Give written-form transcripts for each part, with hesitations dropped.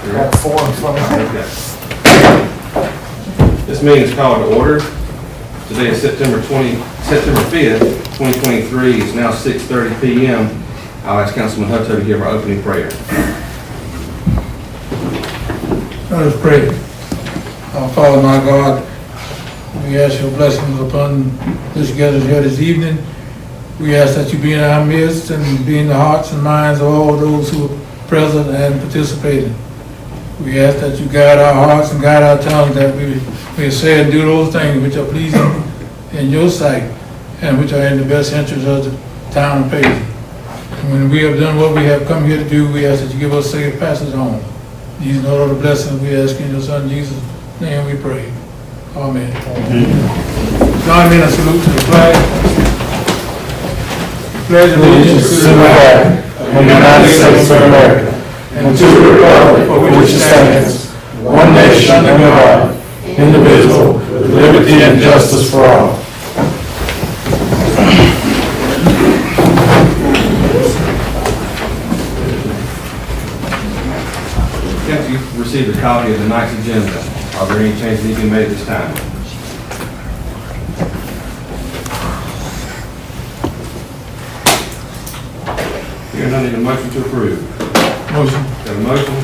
Got 4 in front of me. Okay. This meeting is called to order. Today is September 5th, 2023. It's now 6:30 p.m. I'll ask Councilman Hutto to give our opening prayer. Let us pray. Our Father, my God, we ask your blessings upon this gathering here this evening. We ask that you be in our midst and be in the hearts and minds of all those who are present and participating. We ask that you guide our hearts and guide our tongues, that we may say and do those things which are pleasing in your sight and which are in the best interest of the town of Paisley. And when we have done what we have come here to do, we ask that you give us safe passage home. These and all the blessings we ask in your Son Jesus' name we pray. Amen. Join me in a salute to the flag. Pledge allegiance to the flag of the United States of America and to the republic for which it stands, one nation under God, indivisible, with liberty and justice for all. Council, you've received a copy of the night's agenda. Are there any changes that need to be made at this time? Hearing none, need a motion to approve. Motion. Got a motion?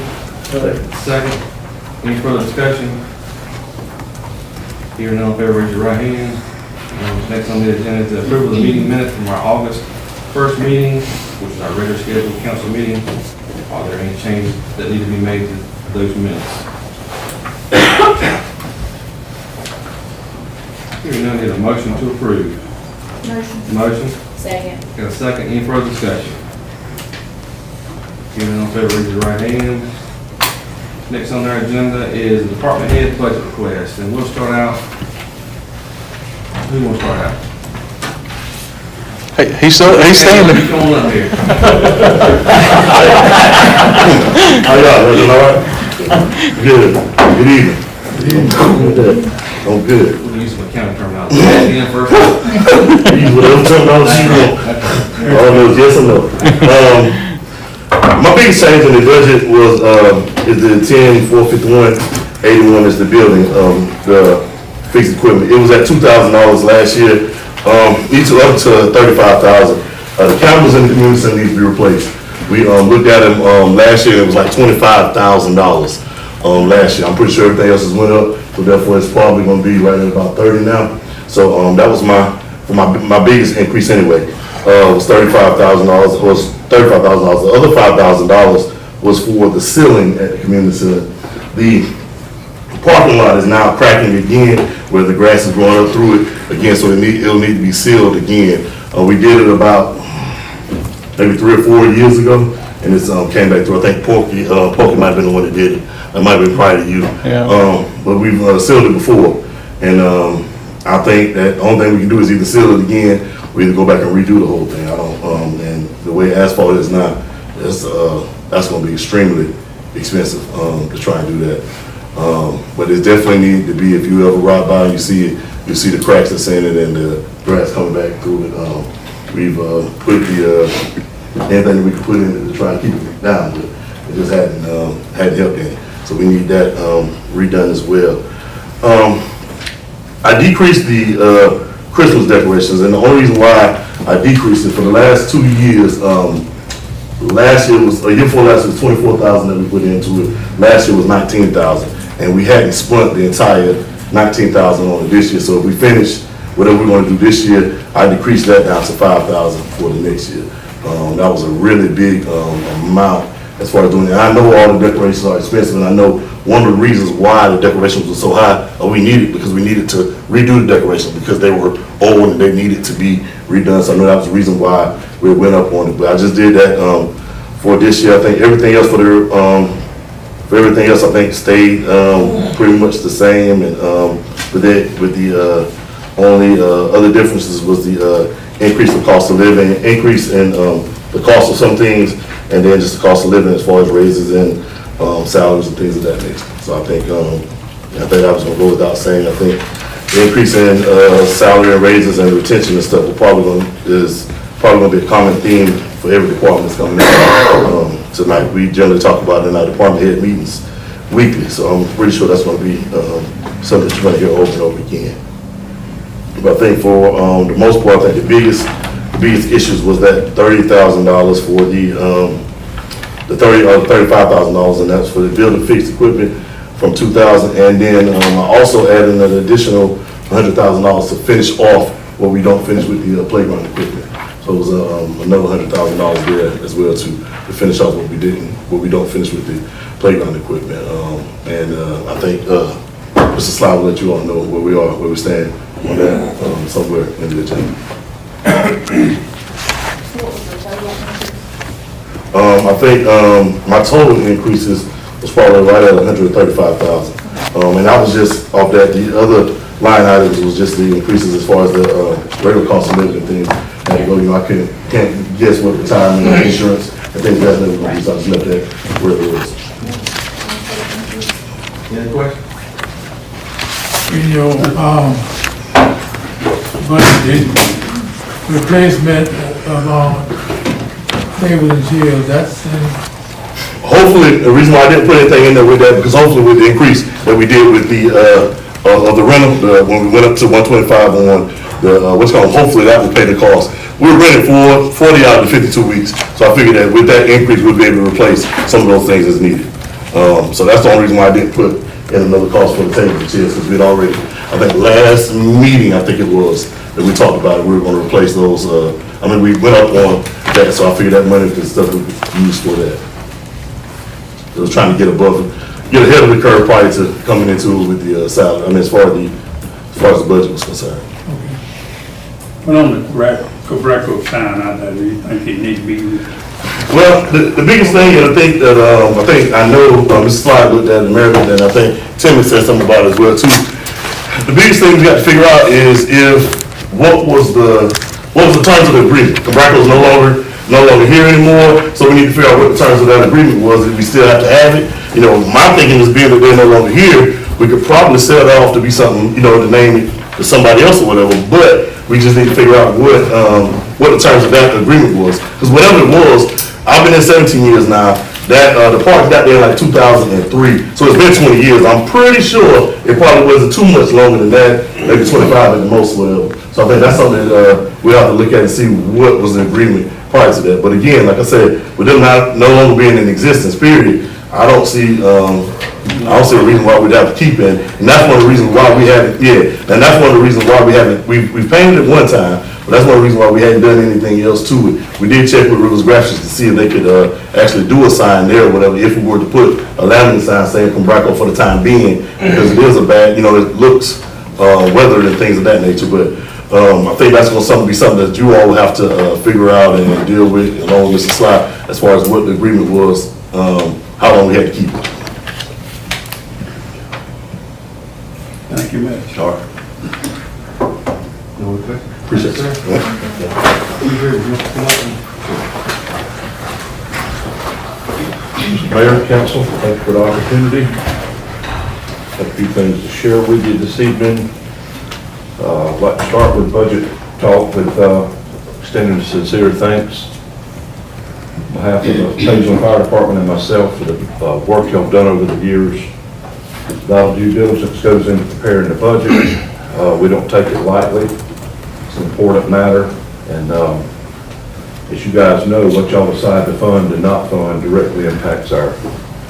Second. Any further discussion? Hearing none, in favor, raise your right hand. Next on the agenda is the approval of the meeting minutes from our August 1st meeting, which is our regular scheduled council meeting. Are there any changes that need to be made to those minutes? Hearing none, need a motion to approve. Motion. Motion? Second. Got a second. Any further discussion? Hearing none, in favor, raise your right hand. Next on our agenda is the department head budget request, and we'll start out. Who wants to start out? Hey, he's standing. Come on up here. How y'all, everything all right? Good. Good evening. I'm good. We'll use some accounting terminology. Again, first. Use whatever terminology you want. All those yes or no. My biggest change in the budget was, is the 10-451-81 is the building, the fixed equipment. It was at $2,000 last year. Each up to $35,000. The cameras in the community center need to be replaced. We looked at them last year. It was like $25,000 last year. I'm pretty sure everything else has went up, so therefore it's probably going to be right at about 30 now. So that was my biggest increase anyway. Was $35,000. Was $35,000. The other $5,000 was for the ceiling at the community center. The parking lot is now cracking again, where the grass is growing up through it again, so it'll need to be sealed again. We did it about maybe 3 or 4 years ago, and it's came back through. I think Porky might have been the one that did it. It might have been prior to you. Yeah. But we've sealed it before, and I think that the only thing we can do is either seal it again or either go back and redo the whole thing. And the way asphalt is now, that's going to be extremely expensive to try and do that. But it definitely needs to be, if you ever ride by and you see it, you see the cracks that's in it and the grass coming back through it. We've put anything that we could put in it to try and keep it down, but it just hadn't helped any. So we need that redone as well. I decreased the Christmas decorations, and the only reason why I decreased it for the last 2 years, last year was, a year before last was $24,000 that we put into it. Last year was $19,000, and we hadn't spent the entire $19,000 on it this year. So if we finish whatever we're going to do this year, I decreased that down to $5,000 for the next year. That was a really big amount as far as doing it. I know all the decorations are expensive, and I know one of the reasons why the decorations were so high, we needed to redo the decorations because they were old and they needed to be redone. So I know that was the reason why we went up on it. But I just did that for this year. I think everything else I think stayed pretty much the same. And with the only other differences was the increase in cost of living, increase in the cost of some things, and then just the cost of living as far as raises and salaries and things of that nature. So I think I was going to go without saying. I think the increase in salary and raises and retention and stuff is probably going to be a common theme for every department that's coming in. tonight. We generally talk about it in our department head meetings weekly, so I'm pretty sure that's gonna be, something that you're gonna hear over and over again. But I think for, the most part, I think the biggest issues was that $30,000 for $35,000, and that's for the building fixed equipment from 2000, and then, I also added an additional $100,000 to finish off what we don't finish with the playground equipment. So it was, another $100,000 there as well to finish off what we don't finish with the playground equipment. I think, Mr. Sly will let you all know where we stand on that, somewhere in the agenda. I think, my total increases was probably right at $135,000. And I was just off that, the other line items was just the increases as far as the, regular cost of living things. And, you know, I can't guess what retirement and insurance and things like that was gonna be, so I just left that where it was. Any questions? In your, budget, replacement of, tables and chairs, that's, Hopefully, the reason why I didn't put anything in there with that, because hopefully with the increase that we did with the, of the rental, when we went up to 125 on the, hopefully that will pay the cost. We were renting for 40 out of the 52 weeks, so I figured that with that increase, we'd be able to replace some of those things as needed. So that's the only reason why I didn't put in another cost for the tables and chairs, because we'd already, I think last meeting, I think it was, that we talked about it, we were gonna replace those, we went up on that, so I figured that money and stuff would be used for that. I was trying to get ahead of the curve prior to coming into it with the salary, as far as the budget was concerned. Well, on the Quebracho sign out there, do you think it needs to be? Well, the biggest thing, and I think that, I know, Mr. Slide looked at it, Mary looked at it, and I think Timmy said something about it as well too. The biggest thing we got to figure out is what was the terms of the agreement? Quebracho is no longer here anymore, so we need to figure out what the terms of that agreement was, if we still have to have it. You know, my thinking is being that they're no longer here, we could probably sell that off to be something, you know, to name it to somebody else or whatever, but we just need to figure out what the terms of that agreement was. Because whatever it was, I've been in 17 years now, that, the park got there in like 2003, so it's been 20 years. I'm pretty sure it probably wasn't too much longer than that, maybe 25 at the most, whatever. So I think that's something that, we have to look at and see what was the agreement prior to that. But again, like I said, with them no longer being in existence, period, I don't see a reason why we'd have to keep it. And that's one of the reasons why we haven't, and that's one of the reasons why we haven't, we've painted it one time, but that's one of the reasons why we hadn't done anything else to it. We did check with Rivers Graphics to see if they could actually do a sign there or whatever, if we were to put a laminate sign saying Quebracho for the time being, because it is a bad, you know, it looks weathered and things of that nature, but I think that's going to be something that you all will have to figure out and deal with along with Mr. Sly as far as what the agreement was, how long we had to keep it. Thank you much. All right. No other questions? Appreciate it. Mayor, council, thank you for the opportunity. Have a few things to share with you this evening. I'd like to start with budget talk with extending sincere thanks on behalf of the Paisley Fire Department and myself for the work y'all done over the years. A lot of due diligence goes into preparing the budget. We don't take it lightly. It's an important matter, and as you guys know, what y'all decide to fund and not fund directly impacts our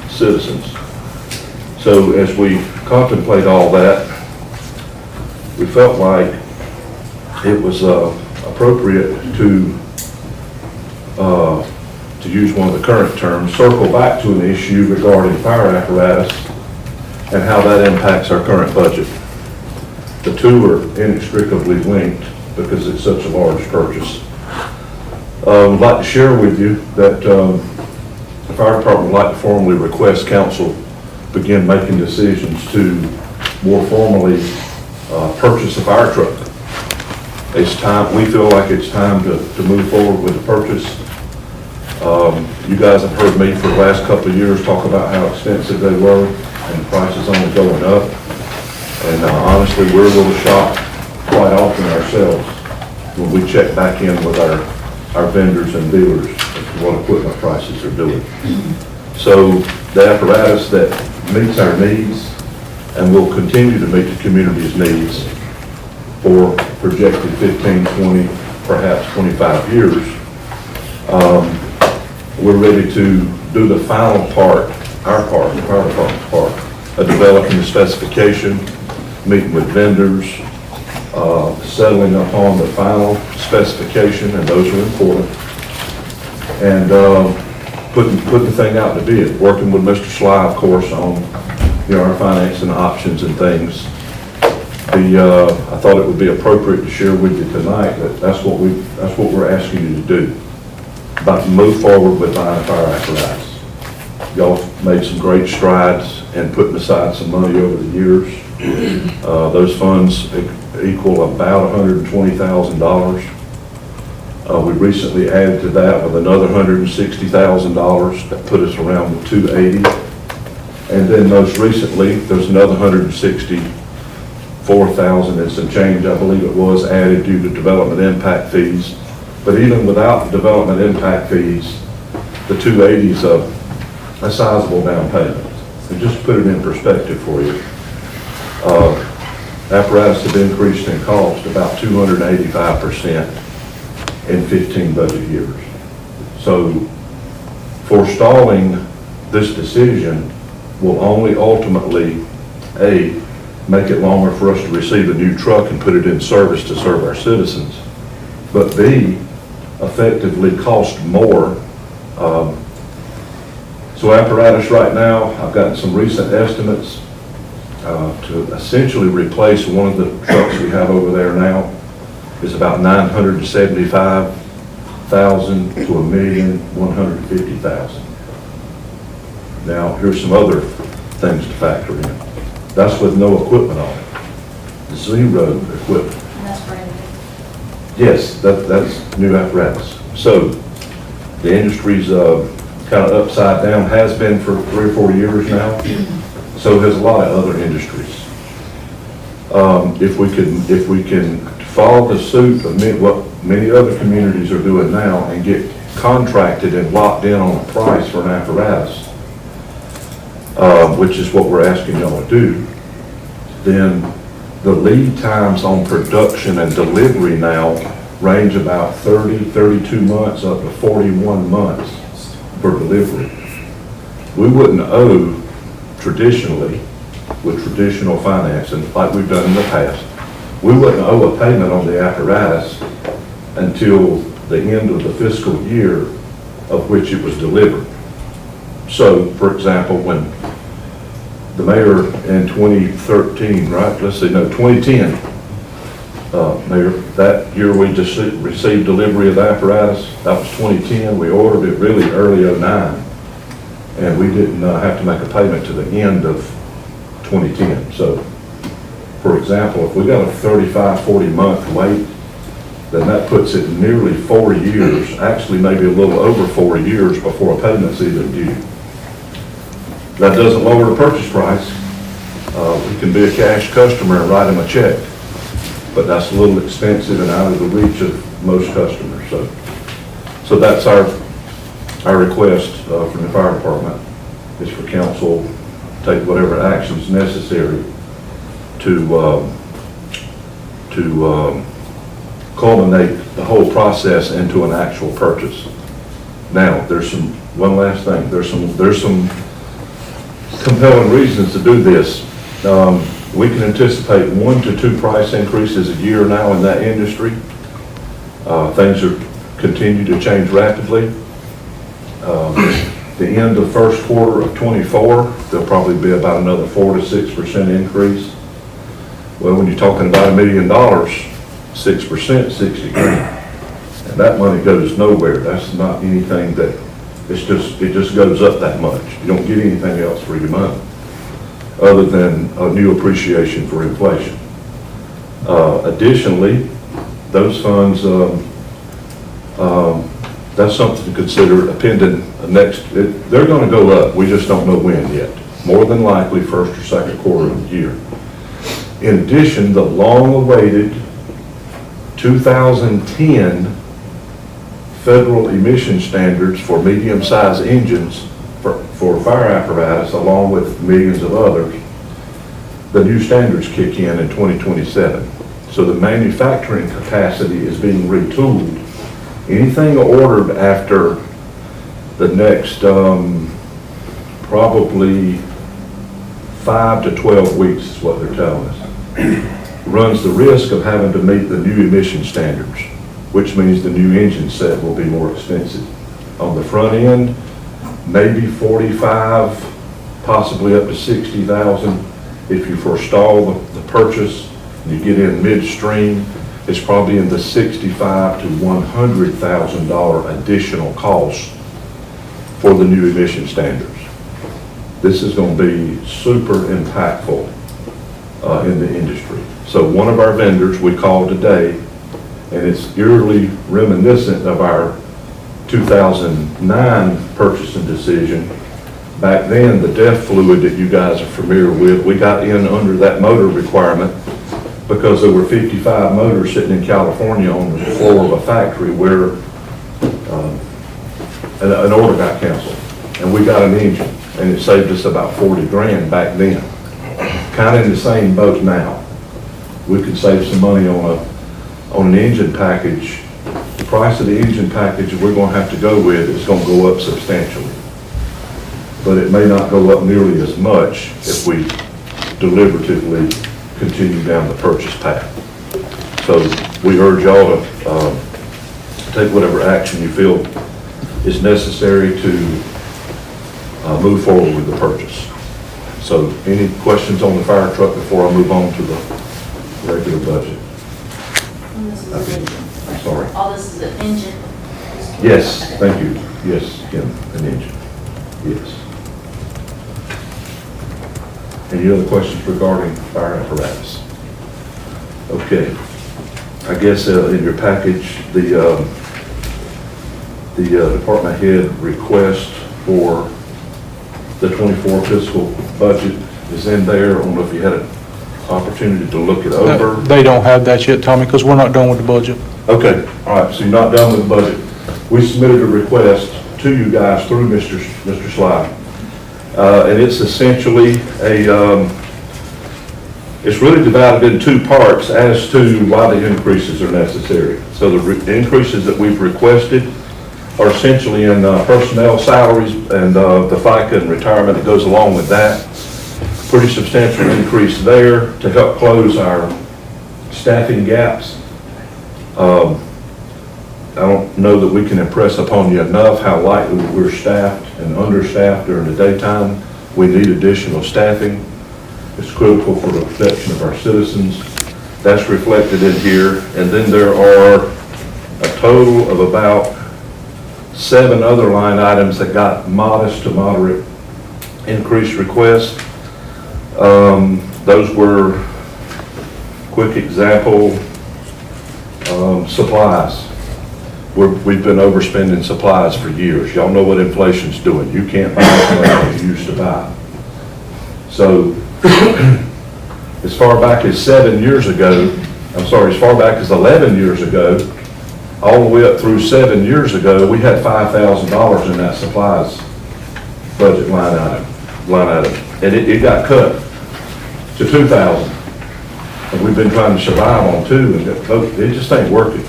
citizens. So as we contemplate all that, we felt like it was appropriate to use one of the current terms, circle back to an issue regarding fire apparatus and how that impacts our current budget. The two are inextricably linked because it's such a large purchase. I'd like to share with you that the fire department would like to formally request council begin making decisions to more formally purchase a fire truck. It's time, we feel like it's time to move forward with the purchase. You guys have heard me for the last couple of years talk about how expensive they were, and the price is only going up. And honestly, we're a little shocked quite often ourselves when we check back in with our vendors and dealers. as to what equipment prices are doing. So the apparatus that meets our needs and will continue to meet the community's needs for projected 15, 20, perhaps 25 years, we're ready to do the final part, our part, the fire department's part, of developing the specification, meeting with vendors, settling upon the final specification, and those are important, and putting the thing out to bid, working with Mr. Sly, of course, on, our financing options and things. I thought it would be appropriate to share with you tonight that that's what we're asking you to do, about to move forward with buying a fire apparatus. Y'all made some great strides in putting aside some money over the years. Those funds equal about $120,000. We recently added to that with another $160,000 that put us around the $280,000. And then most recently, there's another $164,000 and some change, I believe it was, added due to development impact fees. But even without the development impact fees, the $280,000 is a sizable down payment. And just to put it in perspective for you, apparatus have increased in cost about 285% in 15 budget years. So forestalling this decision will only ultimately, A, make it longer for us to receive a new truck and put it in service to serve our citizens, but B, effectively cost more. So apparatus right now, I've gotten some recent estimates to essentially replace one of the trucks we have over there now is about $975,000 to $1,150,000. Now, here's some other things to factor in. That's with no equipment on it. Zero equipment. And that's brand new. Yes, that's new apparatus. So the industry's kind of upside down, has been for 3 or 4 years now. So has a lot of other industries. If we can follow the suit of what many other communities are doing now and get contracted and locked in on a price for an apparatus, which is what we're asking y'all to do, then the lead times on production and delivery now range about 30, 32 months up to 41 months for delivery. We wouldn't owe traditionally, with traditional financing, like we've done in the past, we wouldn't owe a payment on the apparatus until the end of the fiscal year of which it was delivered. So, for example, when the mayor in 2013, right, 2010, Mayor, that year we just received delivery of the apparatus, that was 2010, we ordered it really early 09, and we didn't have to make a payment to the end of 2010. So, for example, if we got a 35, 40 month wait, then that puts it nearly 4 years, actually maybe a little over 4 years before a payment's even due. That doesn't lower the purchase price. We can be a cash customer and write them a check, but that's a little expensive and out of the reach of most customers. So that's our request from the fire department, is for council to take whatever actions necessary to culminate the whole process into an actual purchase. Now, there's one last thing. There's some compelling reasons to do this. We can anticipate 1 to 2 price increases a year now in that industry. Things are continue to change rapidly. The end of first quarter of 24, there'll probably be about another 4 to 6% increase. Well, when you're talking about $1 million, 6%, 60 grand. And that money goes nowhere. That's not anything that, it just goes up that much. You don't get anything else for your money, other than a new appreciation for inflation. Additionally, those funds, that's something to consider pending they're going to go up. We just don't know when yet. More than likely first or second quarter of the year. In addition, the long-awaited 2010 federal emission standards for medium-sized engines for fire apparatus, along with millions of others. The new standards kick in 2027. So the manufacturing capacity is being retooled. Anything ordered after the next probably 5 to 12 weeks is what they're telling us, runs the risk of having to meet the new emission standards, which means the new engine set will be more expensive. On the front end, maybe 45, possibly up to 60,000. If you forestall the purchase, you get in midstream, it's probably in the $65,000 to $100,000 additional cost for the new emission standards. This is going to be super impactful in the industry. So one of our vendors we called today, and it's eerily reminiscent of our 2009 purchasing decision. Back then, the DEF fluid that you guys are familiar with, we got in under that motor requirement because there were 55 motors sitting in California on the floor of a factory where an order got canceled. And we got an engine, and it saved us about 40 grand back then. Kind of in the same boat now. We could save some money on an engine package. The price of the engine package we're going to have to go with is going to go up substantially. But it may not go up nearly as much if we deliberatively continue down the purchase path. So we urge y'all to take whatever action you feel is necessary to move forward with the purchase. So any questions on the fire truck before I move on to the regular budget? And this is an engine. I'm sorry. All this is an engine. Yes, Okay. thank you. Yes, Kim, an engine. Yes. Any other questions regarding fire apparatus? Okay. I guess in your package, the department head request for the 24 fiscal budget is in there. I don't know if you had an opportunity to look it over. They don't have that yet, Tommy, because we're not done with the budget. Okay, all right, so you're not done with the budget. We submitted a request to you guys through Mr. Sly. And it's essentially it's really divided into two parts as to why the increases are necessary. So the increases that we've requested are essentially in personnel salaries and the FICA and retirement that goes along with that. Pretty substantial increase there to help close our staffing gaps. I don't know that we can impress upon you enough how lightly we're staffed and understaffed during the daytime. We need additional staffing. It's critical for the protection of our citizens. That's reflected in here. And then there are a total of about 7 other line items that got modest to moderate increase requests. Those were, quick example, supplies. We've been overspending supplies for years. Y'all know what inflation's doing. You can't buy what you used to buy. So, as far back as 7 years ago, as far back as 11 years ago, all the way up through 7 years ago, we had $5,000 in that supplies budget line item. And it got cut to $2,000. And we've been trying to survive on 2, and it just ain't working.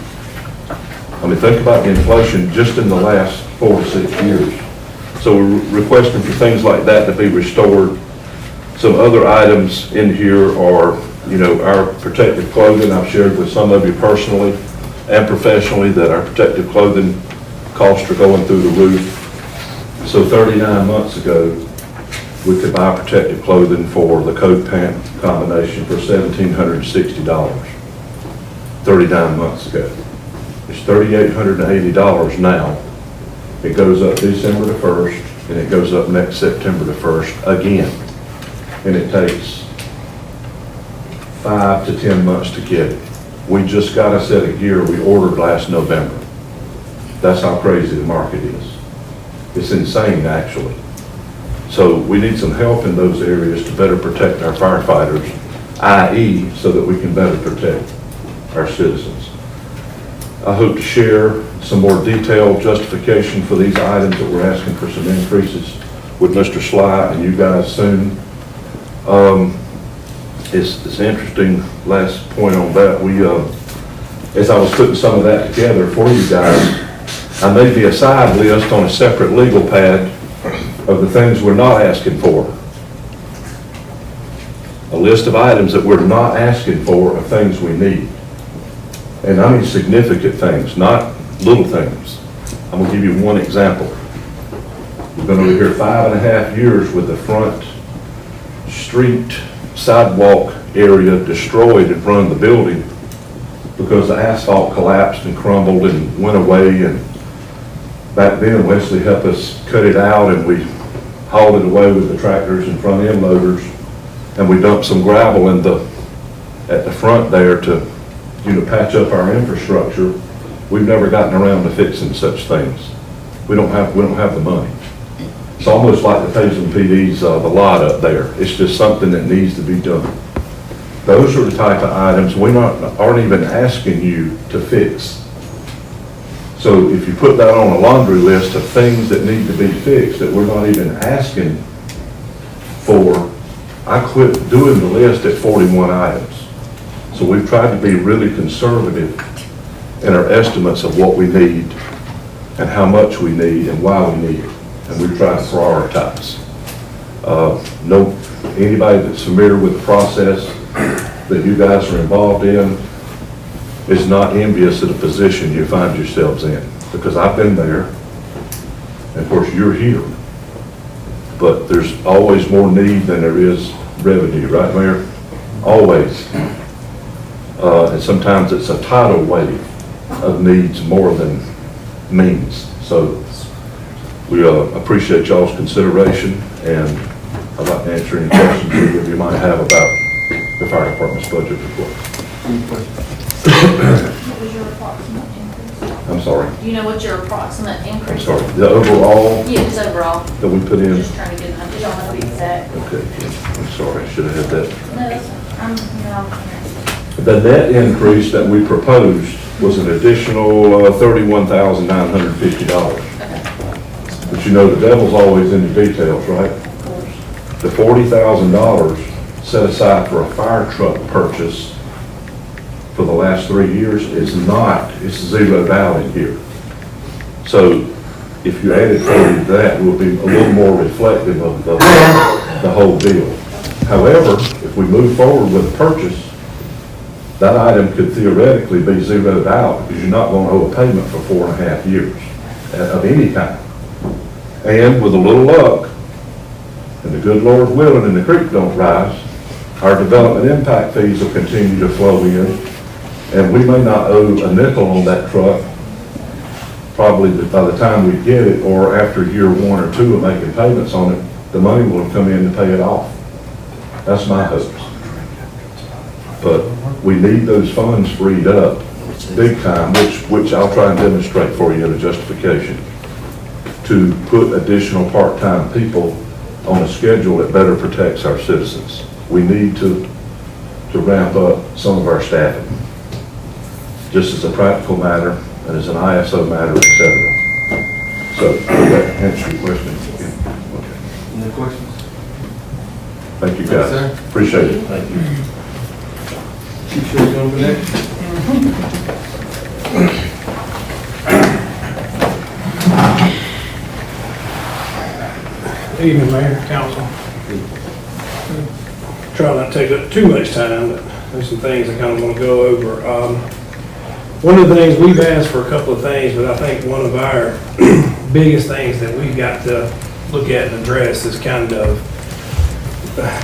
I mean, think about the inflation just in the last 4 to 6 years. So we're requesting for things like that to be restored. Some other items in here are, our protective clothing. I've shared with some of you personally and professionally that our protective clothing costs are going through the roof. So 39 months ago, we could buy protective clothing for the coat pant combination for $1,760. 39 months ago. It's $3,880 now. It goes up December the 1st, and it goes up next September the 1st again. And it takes 5 to 10 months to get it. We just got a set of gear we ordered last November. That's how crazy the market is. It's insane, actually. So we need some help in those areas to better protect our firefighters, i.e., so that we can better protect our citizens. I hope to share some more detailed justification for these items that we're asking for some increases with Mr. Sly and you guys soon. It's interesting, last point on that, as I was putting some of that together for you guys, I made the aside list on a separate legal pad of the things we're not asking for. A list of items that we're not asking for are things we need. And I mean significant things, not little things. I'm gonna give you one example. We've been over here 5.5 years with the front street sidewalk area destroyed in front of the building because the asphalt collapsed and crumbled and went away. And back then Wesley helped us cut it out and we hauled it away with the tractors and front end loaders, and we dumped some gravel at the front there to, patch up our infrastructure. We've never gotten around to fixing such things. We don't have the money. It's almost like the Paisley PD's the lot up there. It's just something that needs to be done. Those are the type of items we aren't even asking you to fix. So if you put that on a laundry list of things that need to be fixed that we're not even asking for, I quit doing the list at 41 items. So we've tried to be really conservative in our estimates of what we need and how much we need and why we need it. And we've tried to prioritize. Anybody that's familiar with the process that you guys are involved in is not envious of the position you find yourselves in, because I've been there, and of course you're here. But there's always more need than there is revenue, right, Mayor? Always. And sometimes it's a tidal wave of needs more than means. So we appreciate y'all's consideration, and I'd like to answer any questions either of you might have about the fire department's budget report. What was your approximate increase? I'm sorry. Do you know what your approximate I'm increase? sorry. The overall Yeah, just overall. that we put in. Just trying to get an idea. You don't have to be exact. Okay, I'm sorry. I should have had that. No, that's, no. The net increase that we proposed was an additional $31,950. Okay, But you know, the devil's always in the details, right? of course. The $40,000 set aside for a fire truck purchase for the last 3 years is not, it's zeroed out in here. So if you added 40 to that, it will be a little more reflective of the whole deal. However, if we move forward with a purchase, that item could theoretically be zeroed out because you're not going to owe a payment for 4.5 years of any kind. And with a little luck, and the good Lord willing and the creek don't rise, our development impact fees will continue to flow in, and we may not owe a nickel on that truck probably by the time we get it, or after year 1 or 2 of making payments on it, the money will come in to pay it off. That's my hope. But we need those funds freed up big time, which I'll try and demonstrate for you in a justification, to put additional part-time people on a schedule that better protects our citizens. We need to ramp up some of our staffing, just as a practical matter and as an ISO matter, et cetera. So, does that answer your question? Okay. Any questions? Thank you, Yes, guys. sir. Appreciate it. Thank you. Chief Sheriff, you want to go next? Evening, Mayor, Council. Try not to take up too much time, but there's some things I kind of want to go over. One of the things, we've asked for a couple of things, but I think one of our biggest things that we've got to look at and address is kind of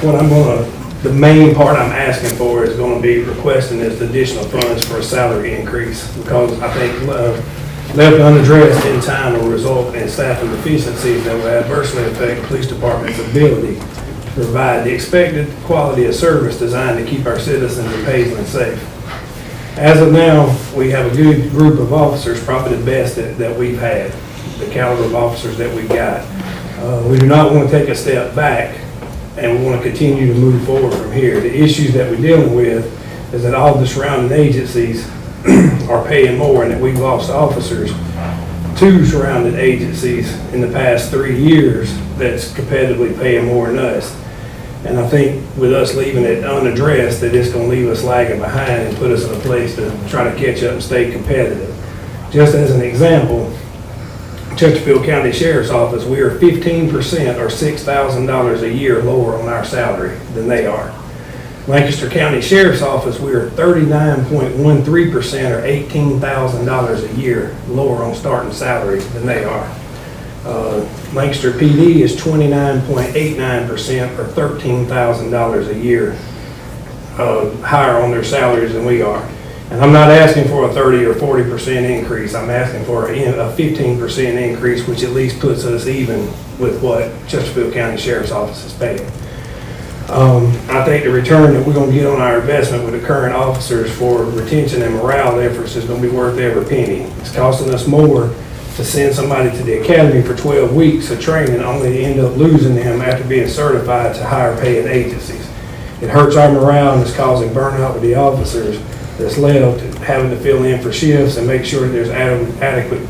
what the main part I'm asking for is going to be requesting is the additional funds for a salary increase, because I think left unaddressed in time will result in staffing deficiencies that will adversely affect the police department's ability to provide the expected quality of service designed to keep our citizens in Paisley safe. As of now, we have a good group of officers, probably the best that we've had, the caliber of officers that we've got. We do not want to take a step back, and we want to continue to move forward from here. The issues that we're dealing with is that all the surrounding agencies are paying more and that we've lost officers to surrounding agencies in the past 3 years that's competitively paying more than us. And I think with us leaving it unaddressed, that it's gonna leave us lagging behind and put us in a place to try to catch up and stay competitive. Just as an example, Chesterfield County Sheriff's Office, we are 15% or $6,000 a year lower on our salary than they are. Lancaster County Sheriff's Office, we are 39.13% or $18,000 a year lower on starting salary than they are. Lancaster PD is 29.89% or $13,000 a year higher on their salaries than we are. And I'm not asking for a 30 or 40% increase. I'm asking for a 15% increase, which at least puts us even with what Chesterfield County Sheriff's Office is paying. I think the return that we're gonna get on our investment with the current officers for retention and morale efforts is gonna be worth every penny. It's costing us more to send somebody to the academy for 12 weeks of training, only to end up losing them after being certified to higher paying agencies. It hurts our morale and it's causing burnout with the officers that's left, having to fill in for shifts and make sure that there's adequate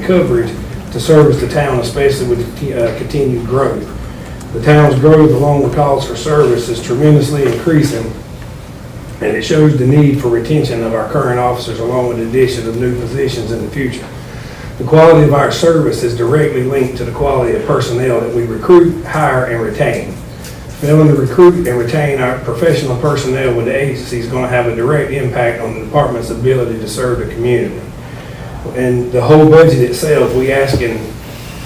coverage to service the town, especially with continued growth. The town's growth, along with calls for service, is tremendously increasing, and it shows the need for retention of our current officers, along with the addition of new positions in the future. The quality of our service is directly linked to the quality of personnel that we recruit, hire, and retain. Failing to recruit and retain our professional personnel with the agency is going to have a direct impact on the department's ability to serve the community. And the whole budget itself, we asking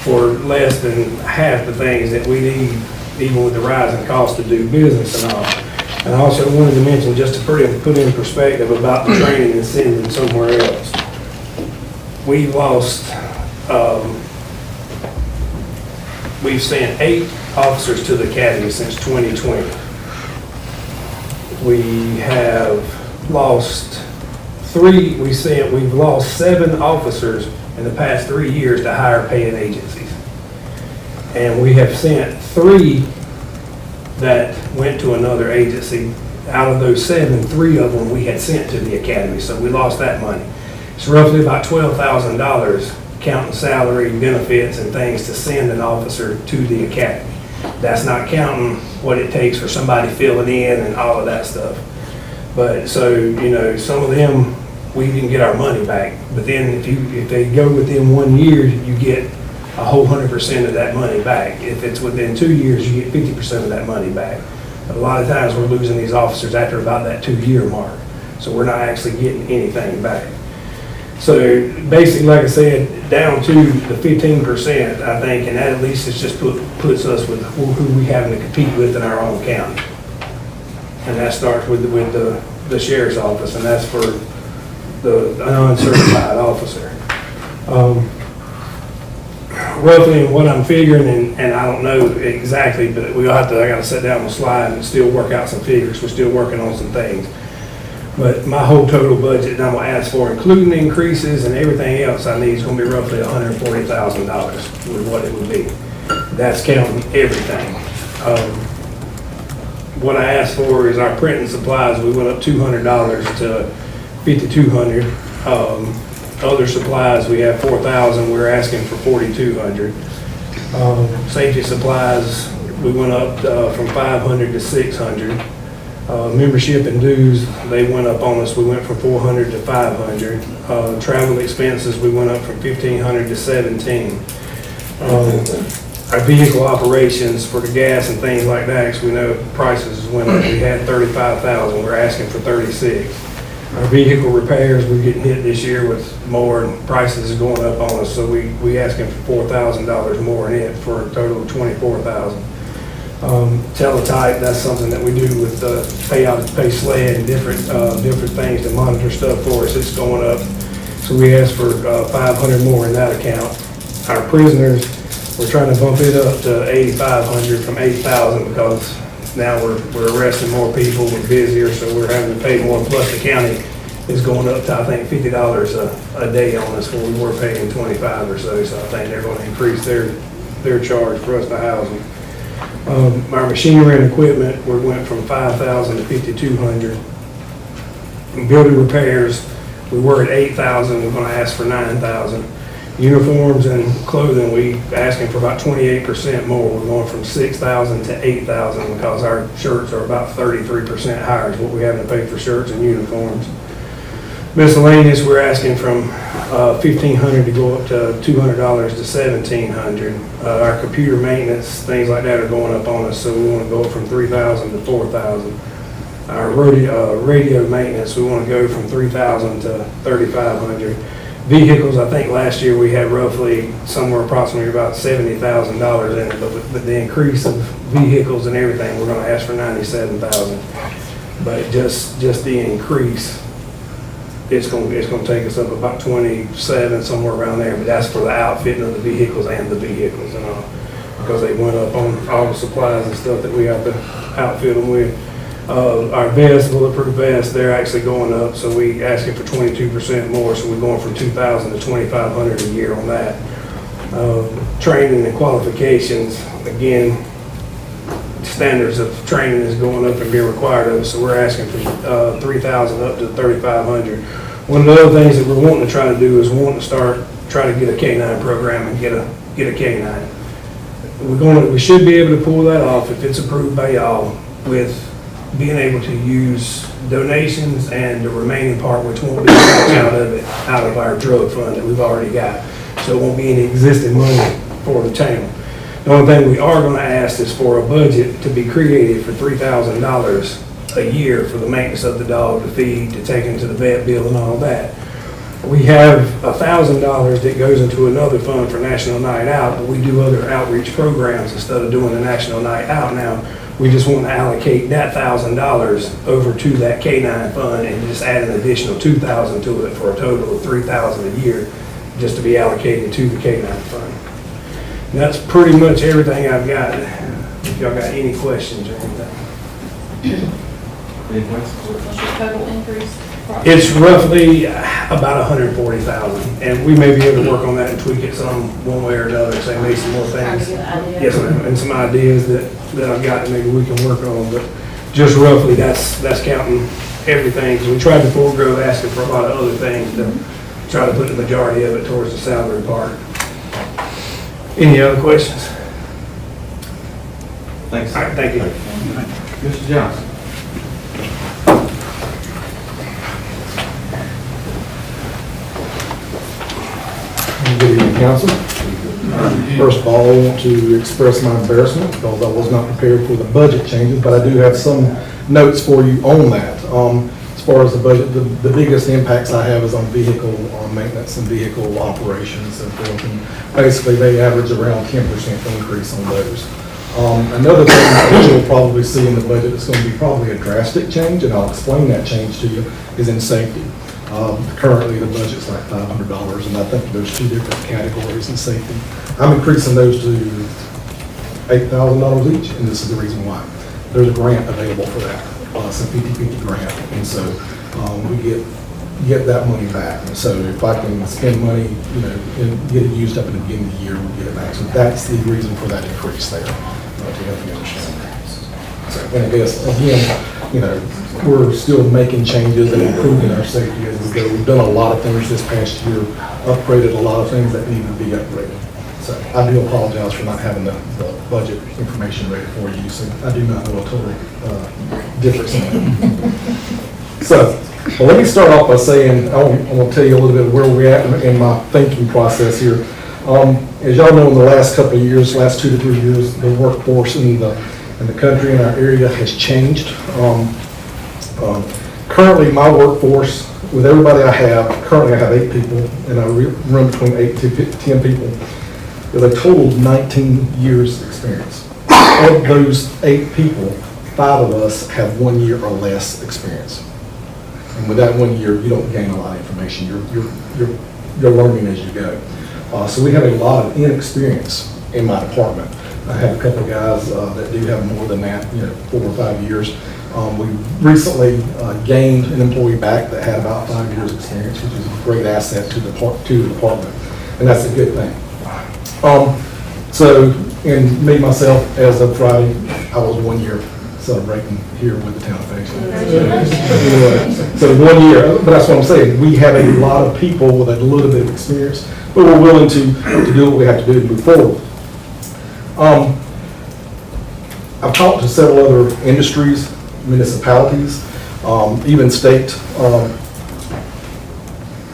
for less than half the things that we need, even with the rising cost to do business and all. And I also wanted to mention, just to put in perspective about the training and sending somewhere else. We've lost, we've sent 8 officers to the academy since 2020. We have lost 3, we've lost 7 officers in the past 3 years to higher paying agencies. And we have sent 3 that went to another agency. Out of those 7, 3 of them we had sent to the academy, so we lost that money. It's roughly about $12,000 counting salary, benefits, and things to send an officer to the academy. That's not counting what it takes for somebody filling in and all of that stuff. But so, you know, some of them, we didn't get our money back. But then if they go within 1 year, you get a whole 100% of that money back. If it's within 2 years, you get 50% of that money back. But a lot of times we're losing these officers after about that 2-year mark. So we're not actually getting anything back. So basically, like I said, down to the 15%, I think, and that at least is just puts us with who we having to compete with in our own county. And that starts with the sheriff's office, and that's for the uncertified officer. Roughly what I'm figuring, and I don't know exactly, but I gotta sit down on the slide and still work out some figures. We're still working on some things. But my whole total budget that I'm gonna ask for, including increases and everything else I need, is gonna be roughly $140,000 with what it would be. That's counting everything. What I asked for is our printing supplies. We went up $200 to $5,200. Other supplies, we have $4,000. We're asking for $4,200. Safety supplies, we went up from $500 to $600. Membership and dues, they went up on us. We went from $400 to $500. Travel expenses, we went up from $1,500 to $1,700. Our vehicle operations for the gas and things like that, because we know prices went up. We had $35,000. We're asking for $36,000. Our vehicle repairs, we're getting hit this year with more, and prices is going up on us. So we asking for $4,000 more in it for a total of $24,000. Teletype, that's something that we do with pay SLED and different things to monitor stuff for us. It's going up. So we asked for $500 more in that account. Our prisoners, we're trying to bump it up to $8,500 from $8,000 because now we're arresting more people, we're busier, so we're having to pay more. Plus the county is going up to, I think, $50 a day on us when we were paying $25 or so. So I think they're going to increase their charge for us to house them. Our machinery and equipment, we went from $5,000 to $5,200. Building repairs, We were at 8,000, we're gonna ask for 9,000. Uniforms and clothing, we asking for about 28% more. We're going from 6,000 to 8,000 because our shirts are about 33% higher is what we have to pay for shirts and uniforms. Miscellaneous, we're asking from $1,500 to go up to $200 to $1,700. Our computer maintenance, things like that are going up on us, so we want to go from $3,000 to $4,000. Our radio maintenance, we want to go from $3,000 to $3,500. Vehicles, I think last year we had roughly somewhere approximately about $70,000 in it, but with the increase of vehicles and everything, we're going to ask for $97,000. But just the increase, it's going to take us up about 27, somewhere around there, but that's for the outfitting of the vehicles and the vehicles and all, because they went up on all the supplies and stuff that we have to outfit them with. Our vests, bulletproof vests, they're actually going up, so we asking for 22% more, so we're going from 2,000 to 2,500 a year on that. Training and qualifications, again, standards of training is going up and being required of us, so we're asking for 3,000 up to 3,500. One of the other things that we're wanting to try to do is wanting to try to get a K-9 program and get a K-9. We should be able to pull that off if it's approved by y'all with being able to use donations and the remaining part, which won't be out of our drug fund that we've already got. So it won't be any existing money for the town. The only thing we are going to ask is for a budget to be created for $3,000 a year for the maintenance of the dog, the feed, to take into the vet bill and all that. We have $1,000 that goes into another fund for National Night Out, but we do other outreach programs instead of doing the National Night Out now. We just want to allocate that $1,000 over to that K-9 fund and just add an additional $2,000 to it for a total of $3,000 a year just to be allocated to the K-9 fund. And that's pretty much everything I've got. If y'all got any questions or anything. Any questions? What's your total increase? It's roughly about $140,000, and we may be able to work on that and tweak it some one way or another, say maybe some more Trying to things. get an idea. Yes, ma'am, and some ideas that I've got that maybe we can work on, but just roughly, that's counting everything. 'Cause we tried to forego asking for a lot of other things to try to put the majority of it towards the salary part. Any other questions? Thanks. All right, thank you. Mr. Johnson. Good evening, council. First of all, I want to express my embarrassment because I was not prepared for the budget changes, but I do have some notes for you on that. As far as the budget, the biggest impacts I have is on vehicle maintenance and vehicle operations and forth. And basically, they average around 10% increase on those. Another thing that you'll probably see in the budget that's going to be probably a drastic change, and I'll explain that change to you, is in safety. Currently, the budget's like $500, and I think there's two different categories in safety. I'm increasing those to $8,000 each, and this is the reason why. There's a grant available for that, some PT grant, and so we get that money back. And so if I can spend money, and get it used up in the beginning of the year, we'll get it back. So that's the reason for that increase there, to help you understand that. So, and I guess, again, we're still making changes and improving our safety as we go. We've done a lot of things this past year, upgraded a lot of things that need to be upgraded. So I do apologize for not having the budget information ready for you, so I do not know a total difference in that. So, well, let me start off by saying, I want to tell you a little bit of where we're at in my thinking process here. As y'all know, in the last couple of years, last 2 to 3 years, the workforce in the country, in our area, has changed. Currently, my workforce, with everybody I have, currently I have 8 people, and I run between 8 to 10 people, with a total of 19 years experience. Of those 8 people, 5 of us have 1 year or less experience. And with that 1 year, you don't gain a lot of information. You're learning as you go. So we have a lot of inexperience in my department. I have a couple of guys that do have more than that, 4 or 5 years. We recently gained an employee back that had about 5 years experience, which is a great asset to the department, and that's a good thing. So, and me, myself, as of Friday, I was 1 year celebrating here with the town of Paisley. So 1 year, but that's what I'm saying, we have a lot of people with a little bit of experience, but we're willing to do what we have to do to move forward. I've talked to several other industries, municipalities, even state,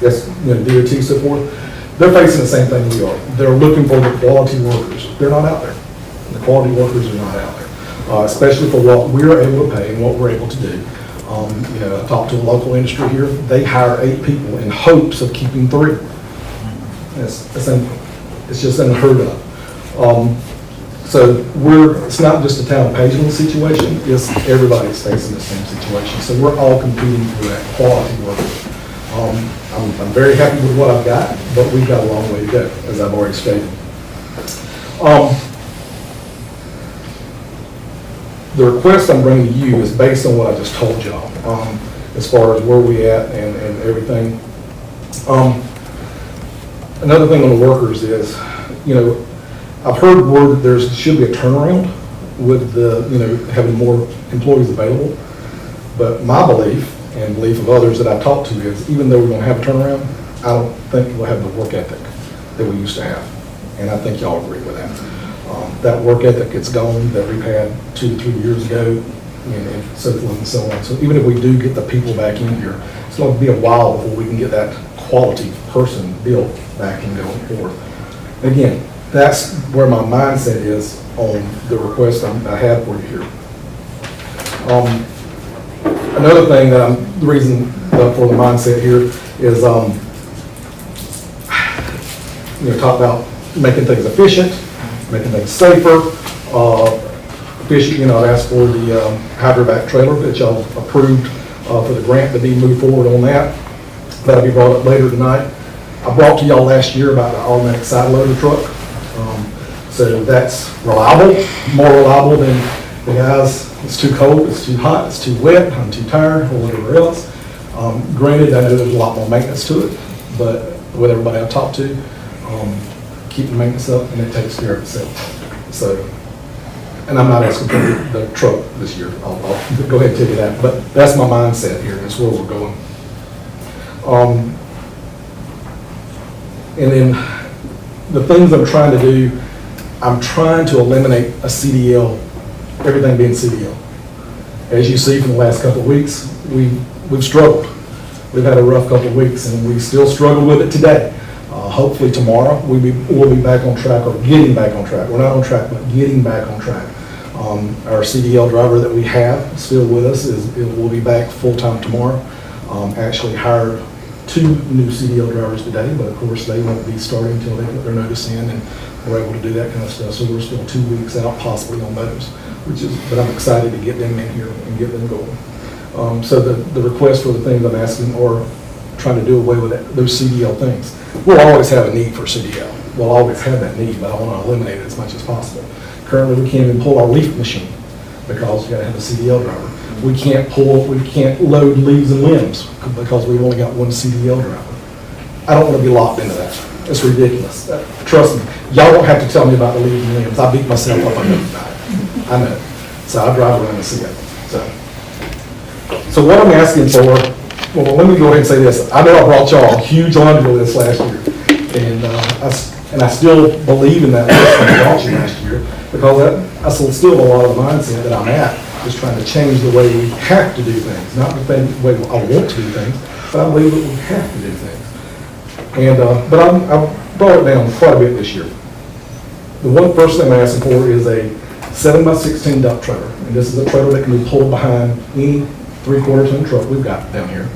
yes, DOT, so forth. They're facing the same thing we are. They're looking for the quality workers. They're not out there. The quality workers are not out there, especially for what we're able to pay and what we're able to do. I talked to a local industry here. They hire 8 people in hopes of keeping 3. It's just unheard of. So it's not just a town of Paisley situation, it's everybody's facing the same situation. So we're all competing for that quality worker. I'm very happy with what I've got, but we've got a long way to go, as I've already stated. The request I'm bringing to you is based on what I just told y'all, as far as where we at and everything. Another thing on the workers is, I've heard word that there should be a turnaround with having more employees available. But my belief and belief of others that I've talked to is, even though we're going to have a turnaround, I don't think we'll have the work ethic that we used to have. And I think y'all agree with that. That work ethic is gone that we've had 2 to 3 years ago, and so forth and so on. So even if we do get the people back in here, it's going to be a while before we can get that quality person built back and going forward. Again, that's where my mindset is on the request I have for you here. Another thing the reason for the mindset here is, talk about making things efficient, making things safer, efficient. I asked for the hydrovac trailer that y'all approved for the grant to be moved forward on that. That'll be brought up later tonight. I brought to y'all last year about the automatic side loader truck. So that's reliable, more reliable than the guys, it's too cold, it's too hot, it's too wet, I'm too tired, or whatever else. Granted, I know there's a lot more maintenance to it, but with everybody I've talked to, keep the maintenance up and it takes care of itself. So, and I'm not asking for the truck this year, I'll go ahead and tell you that, but that's my mindset here, that's where we're going. And then the things I'm trying to do, I'm trying to eliminate a CDL, everything being CDL. As you see from the last couple of weeks, we've struggled. We've had a rough couple of weeks and we still struggle with it today. Hopefully tomorrow we'll be back on track, or getting back on track. We're not on track, but getting back on track. Our CDL driver that we have still with us will be back full-time tomorrow. Actually hired 2 new CDL drivers today, but of course they won't be starting until they put their notice in and we're able to do that kind of stuff. So we're still 2 weeks out possibly on those, but I'm excited to get them in here and get them going. So the request for the things I'm asking, or trying to do away with those CDL things. We'll always have a need for CDL. We'll always have that need, but I want to eliminate it as much as possible. Currently, we can't even pull our leaf machine because we got to have a CDL driver. We can't load leaves and limbs because we've only got 1 CDL driver. I don't want to be locked into that. It's ridiculous. Trust me, y'all don't have to tell me about the leaves and limbs. I beat myself up on it. I know. So I drive around and see it. So what I'm asking for, well, let me go ahead and say this. I know I brought y'all a huge laundry list last year, and I still believe in that list that I brought you last year, because I still have a lot of the mindset that I'm at, just trying to change the way we have to do things, not the way I want to do things, but I believe that we have to do things. And but I've brought it down quite a bit this year. The first thing I'm asking for is a 7x16 dump trailer, and this is a trailer that can be pulled behind any 3/4 ton truck we've got down here.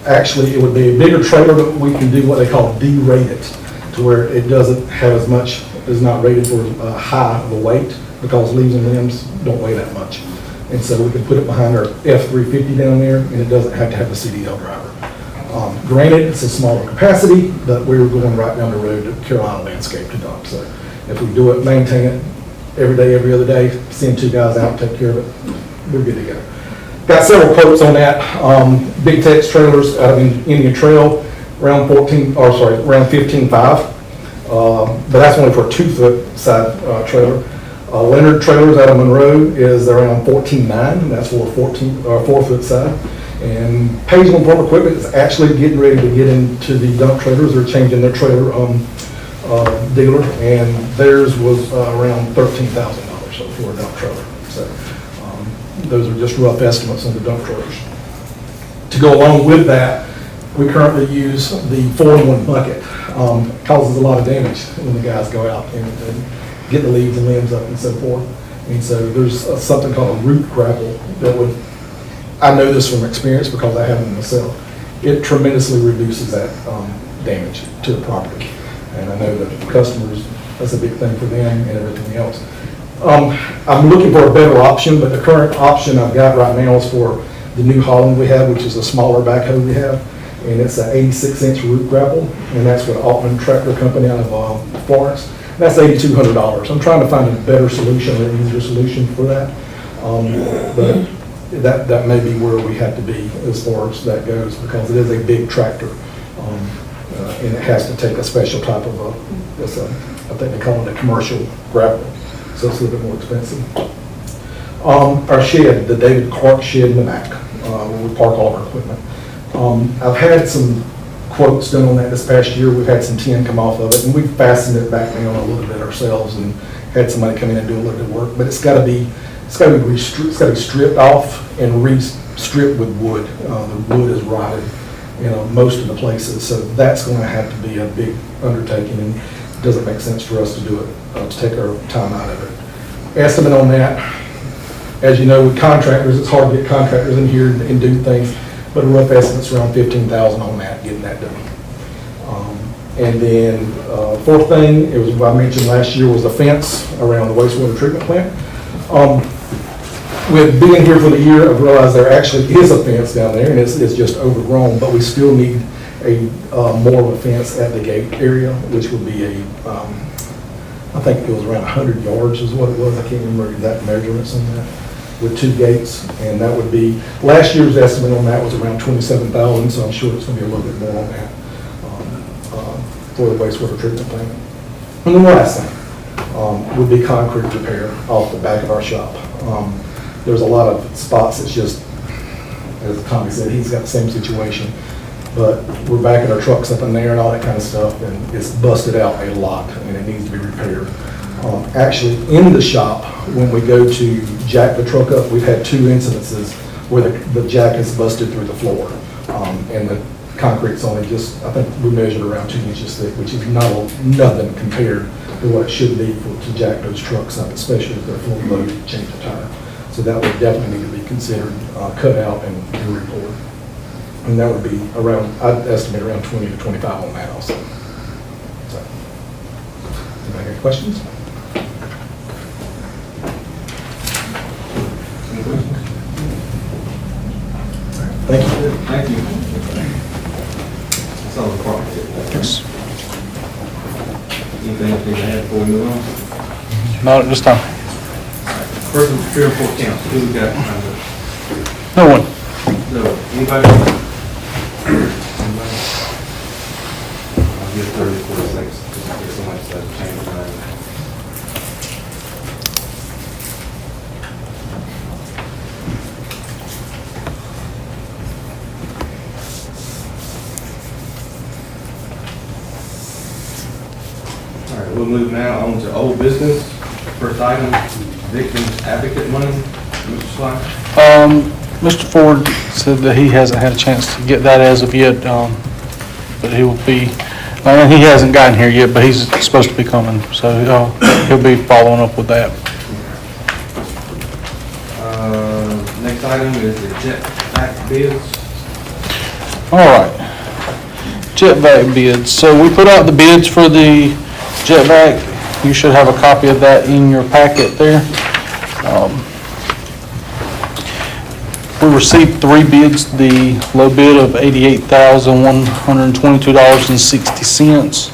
Actually, it would be a bigger trailer, but we can do what they call de-rated, to where it doesn't have as much, is not rated for high of a weight, because leaves and limbs don't weigh that much. And so we can put it behind our F-350 down there, and it doesn't have to have a CDL driver. Granted, it's a smaller capacity, but we were going right down the road to Carolina Landscape to dump. So if we do it, maintain it every day, every other day, send 2 guys out, take care of it, we're good to go. Got several quotes on that. Big Tex trailers out of Indian Trail, around 15.5. But that's only for a 2-foot side trailer. Leonard Trailers out of Monroe is around 14.9, that's for a 4-foot side. And Pageland Farm Equipment is actually getting ready to get into the dump trailers. They're changing their trailer dealer, and theirs was around $13,000 for a dump trailer. So those are just rough estimates on the dump trailers. To go along with that, we currently use the 4-in-1 bucket. Causes a lot of damage when the guys go out and get the leaves and limbs up and so forth. And so there's something called a root grapple that would, I know this from experience because I have them myself, it tremendously reduces that damage to the property. And I know that customers, that's a big thing for them and everything else. I'm looking for a better option, but the current option I've got right now is for the New Holland we have, which is a smaller backhoe we have. And it's an 86-inch root grapple, and that's with Altman Tractor Company out of Florence. That's $8,200. I'm trying to find a better solution, an easier solution for that. But that may be where we have to be as far as that goes, because it is a big tractor. And it has to take a special type of I think they call it a commercial grapple. So it's a little bit more expensive. Our shed, the David Clark shed in the back, where we park all of our equipment. I've had some quotes done on that this past year. We've had some tin come off of it, and we've fastened it back down a little bit ourselves and had somebody come in and do a little bit of work. But it's got to be stripped off and re-stripped with wood. The wood is rotted, most of the places. So that's going to have to be a big undertaking, and it doesn't make sense for us to do it, to take our time out of it. Estimate on that, as you know, with contractors, it's hard to get contractors in here and do things. But a rough estimate's around $15,000 on that, getting that done. And then fourth thing, it was what I mentioned last year, was the fence around the wastewater treatment plant. With being here for the year, I've realized there actually is a fence down there, and it's just overgrown, but we still need more of a fence at the gate area, which would be I think it was around 100 yards is what it was. I can't remember exact measurements on that, with 2 gates, and that would be, last year's estimate on that was around $27,000, so I'm sure it's going to be a little bit more on that for the wastewater treatment plant. And the last thing would be concrete repair off the back of our shop. There's a lot of spots that's just, as Tommy said, he's got the same situation, but we're backing our trucks up in there and all that kind of stuff, and it's busted out a lot, and it needs to be repaired. Actually, in the shop, when we go to jack the truck up, we've had 2 incidences where the jack is busted through the floor. And the concrete's only just, I think we measured around 2 inches thick, which is nothing compared to what it should be to jack those trucks up, especially if they're full load to change the tire. So that would definitely need to be considered, cut out and repoured. And that would be around, I'd estimate around 20 to 25 on that also. So, anybody got questions? Thank you. Thank you. That's all the department. Anything else you add before we move on? Not at this time. Person for Fairport Council, who we got? No one. No, anybody? Anybody? I'll give 30 to 40 seconds, just in case somebody says change of mind. All right, we'll move now on to old business. First item, victims advocate money. Mr. Sly? Mr. Ford said that he hasn't had a chance to get that as of yet, but he will be, he hasn't gotten here yet, but he's supposed to be coming, so he'll be following up with that. Next item is the jetpack bids. All right, jetvac bids. So we put out the bids for the jetvac. You should have a copy of that in your packet there. We received 3 bids, the low bid of $88,122.60.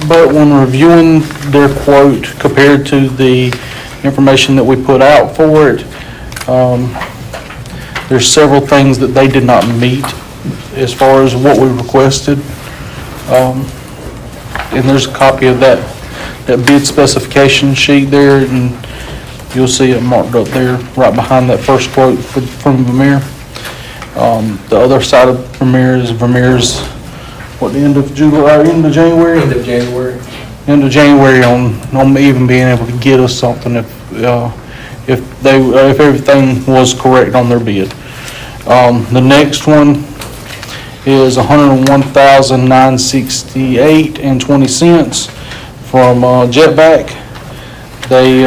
But when reviewing their quote compared to the information that we put out for it, there's several things that they did not meet as far as what we requested. And there's a copy of that that bid specification sheet there, and you'll see it marked up there, right behind that first quote from Vermeer. The other side of Vermeer's, what, the end of July, end of January? End of January. End of January on even being able to get us something if everything was correct on their bid. The next one is $101,968.20 from Jetback. They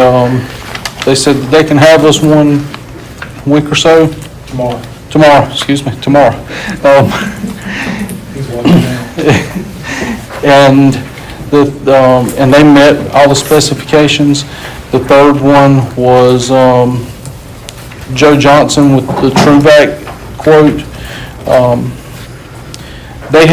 said that they can have us one week or so. Tomorrow, excuse me, tomorrow. He's walking down. And and they met all the specifications. The third one was Joe Johnson with the TruVac quote. They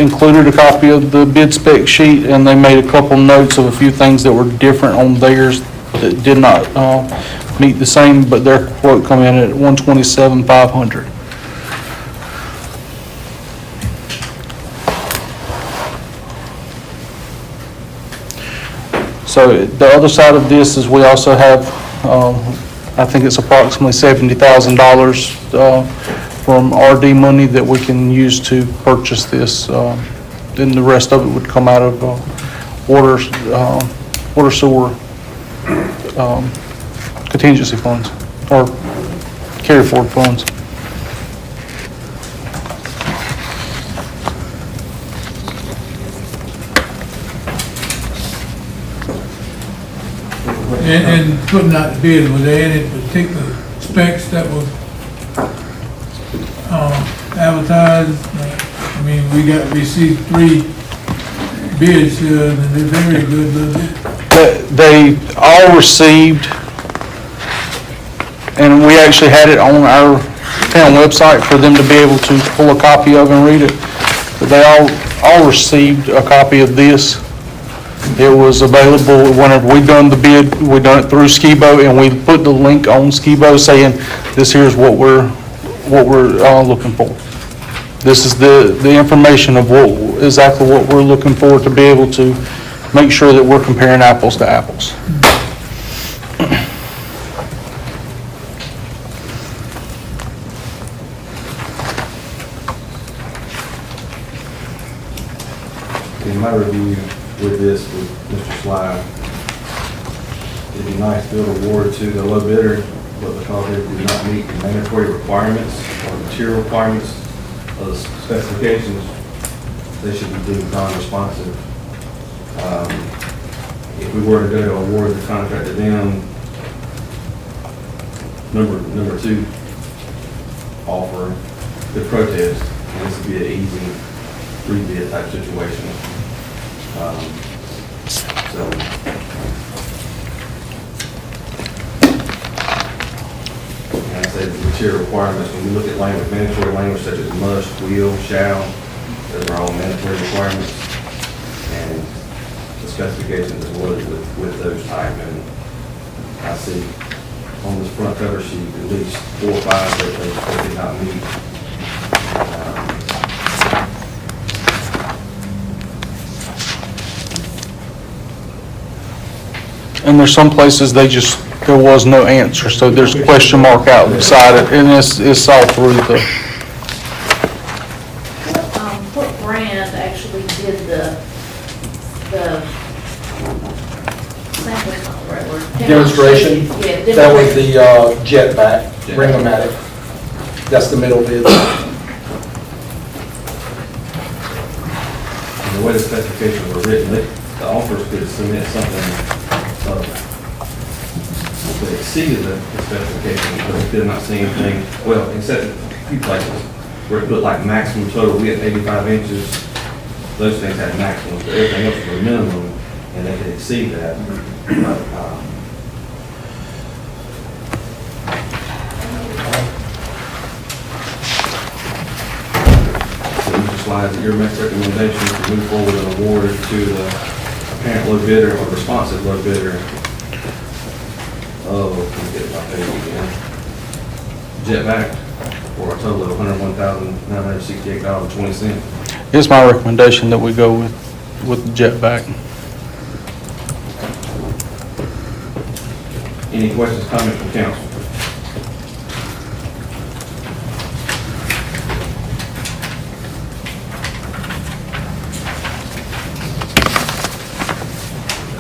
included a copy of the bid spec sheet, and they made a couple notes of a few things that were different on theirs that did not meet the same, but their quote come in at $127,500. So the other side of this is we also have, I think it's approximately $70,000 from RD money that we can use to purchase this. Then the rest of it would come out of water sewer contingency funds or carry forward funds. And putting out the bid, were there any particular specs that were advertised? I mean, we received 3 bids, and they're very good, They all received, and we actually had it on our town website for them to be able to pull a copy of and read it. But they all received a copy of this. It was available whenever we done the bid. We done it through Skibo, and we put the link on Skibo saying, this here's what we're looking for. This is the information of exactly what we're looking for to be able to make sure that we're comparing apples to apples. In my review with this, with Mr. Sly, it'd be nice to build a award to the low bidder, but because they do not meet the mandatory requirements or material requirements of the specifications, they should be deemed non-responsive. If we were to go to award the contract to them, number 2 offer the protest, and this would be an easy rebid type situation. So, and I say the material requirements, when we look at language, mandatory language such as must, will, shall, those are all mandatory requirements. And the specifications is loaded with those type. And I see on this front cover sheet at least 4 or 5 that they did not meet. And there's some places there was no answer, so there's a question mark out beside it, and it's all through the, What brand actually did the sample's not the right word. Demonstration? Yeah. That was the Jetback, Ring-O-Matic. That's the middle bid. And the way the specifications were written, the offers could submit something that exceeded the specifications, but they did not see anything, well, except a few places where it looked like maximum total width 85 inches. Those things had maximums, but everything else was a minimum, and they could exceed that. But, so Mr. Slides, your recommendation to move forward and award to the apparent low bidder or responsive low bidder. Let me get my page again. Jetback for a total of $101,968.20. it's my recommendation that we go with the Jetback. Any questions, comments from council?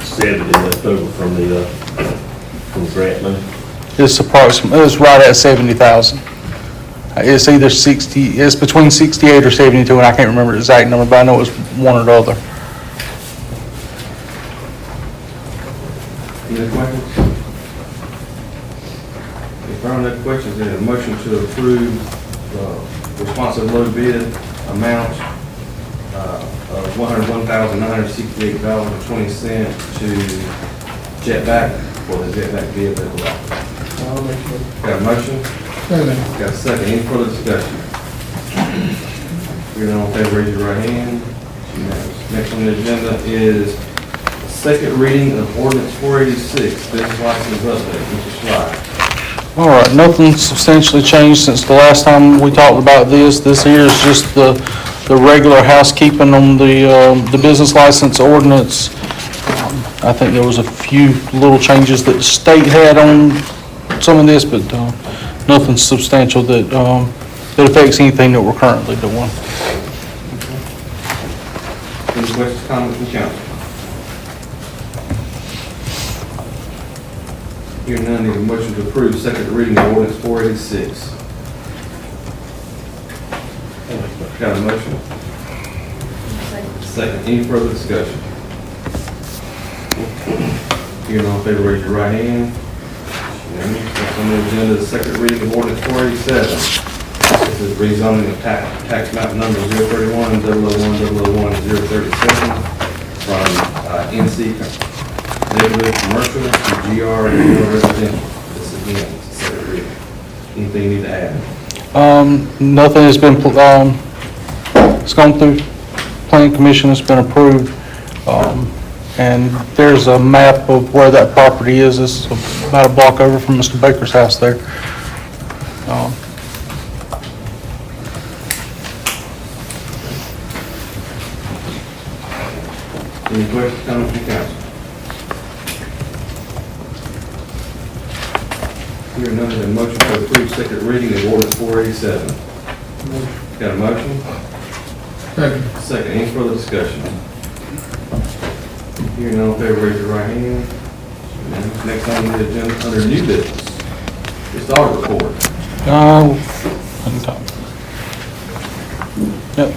Said it left over from the grant money. It's approximately, it's right at 70,000. It's either 60, it's between 68 or 72, and I can't remember the exact number, but I know it's one or the other. Any other questions? If there are no questions, then a motion to approve responsive low bid amount of $101,968.20 to Jetback for the Jetback bid that was offered. Got a motion? Got a second. Any further discussion? Hearing none, all in favor, raise your right hand. Unanimous. Next on the agenda is second reading of ordinance 486, business license update. Mr. Sly. All right, nothing substantially changed since the last time we talked about this. This here is just the regular housekeeping on the business license ordinance. I think there was a few little changes that the state had on some of this, but nothing substantial that affects anything that we're currently doing. Any questions, comments from council? Hearing none, need a motion to approve second reading of ordinance 486. Got a motion? Second. Any further discussion? Hearing none, in favor, raise your right hand. Unanimous. Next on the agenda is second reading of ordinance 487. This is rezoning of tax map number 031, 001, 001, 037 from NC neighborhood commercial to GR and GR residential. This again, is second reading. Anything you need to add? Nothing has been, it's gone through planning commission, it's been approved. And there's a map of where that property is. It's about a block over from Mr. Baker's house there. Any questions, comments from council? Hearing none, a motion to approve second reading of ordinance 487. Got a motion? Second. Any further discussion? Hearing none, in favor, raise your right hand. Next on the agenda, under new business, it's the audit report. Yep.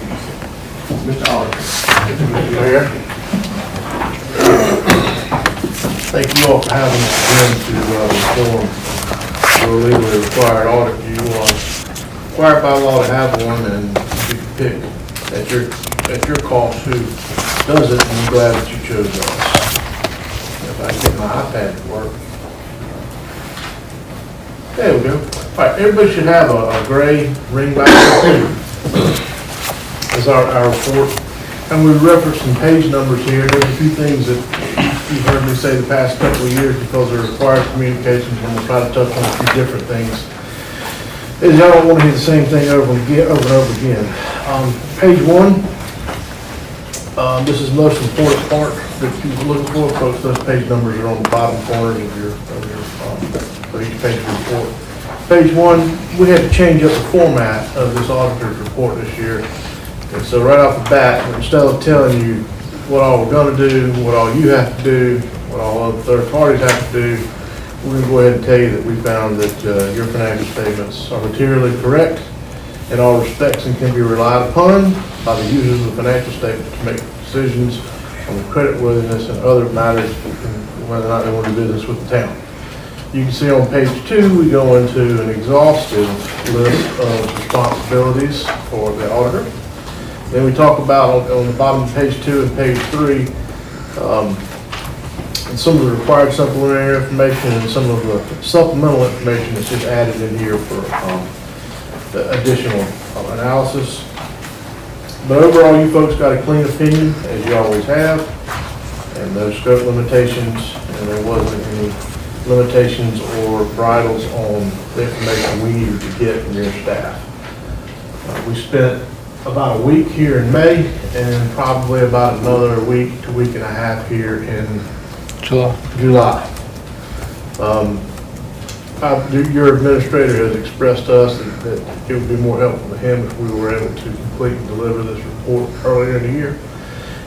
Mr. Auditor. Mayor. Thank you all for having us again to perform your legally required audit. You are required by law to have one, and you can pick at your cost who does it, and I'm glad that you chose us. If I can get my iPad to work. There we go. All right, everybody should have a gray ring back as our report. And we referenced some page numbers here. There's a few things that you've heard me say the past couple of years because they're required communications, and we'll try to touch on a few different things. Is y'all don't want to hear the same thing over and over again. Page 1, this is the most important part that you're looking for. Folks, those page numbers are on the bottom corners of your for each page report. Page 1, we had to change up the format of this auditor's report this year. And so right off the bat, instead of telling you what all we're gonna do, what all you have to do, what all other third parties have to do, we're gonna go ahead and tell you that we found that your financial statements are materially correct in all respects and can be relied upon by the users of the financial statement to make decisions on the creditworthiness and other matters, whether or not they want to do business with the town. You can see on page 2, we go into an exhaustive list of responsibilities for the auditor. Then we talk about on the bottom of page 2 and page 3, and some of the required supplementary information and some of the supplemental information that's just added in here for the additional analysis. But overall, you folks got a clean opinion, as you always have, and those scope limitations, and there wasn't any limitations or bridles on the information we needed to get from your staff. We spent about a week here in May, and probably about another week to week and a half here in July. Your administrator has expressed to us that it would be more helpful to him if we were able to complete and deliver this report earlier in the year.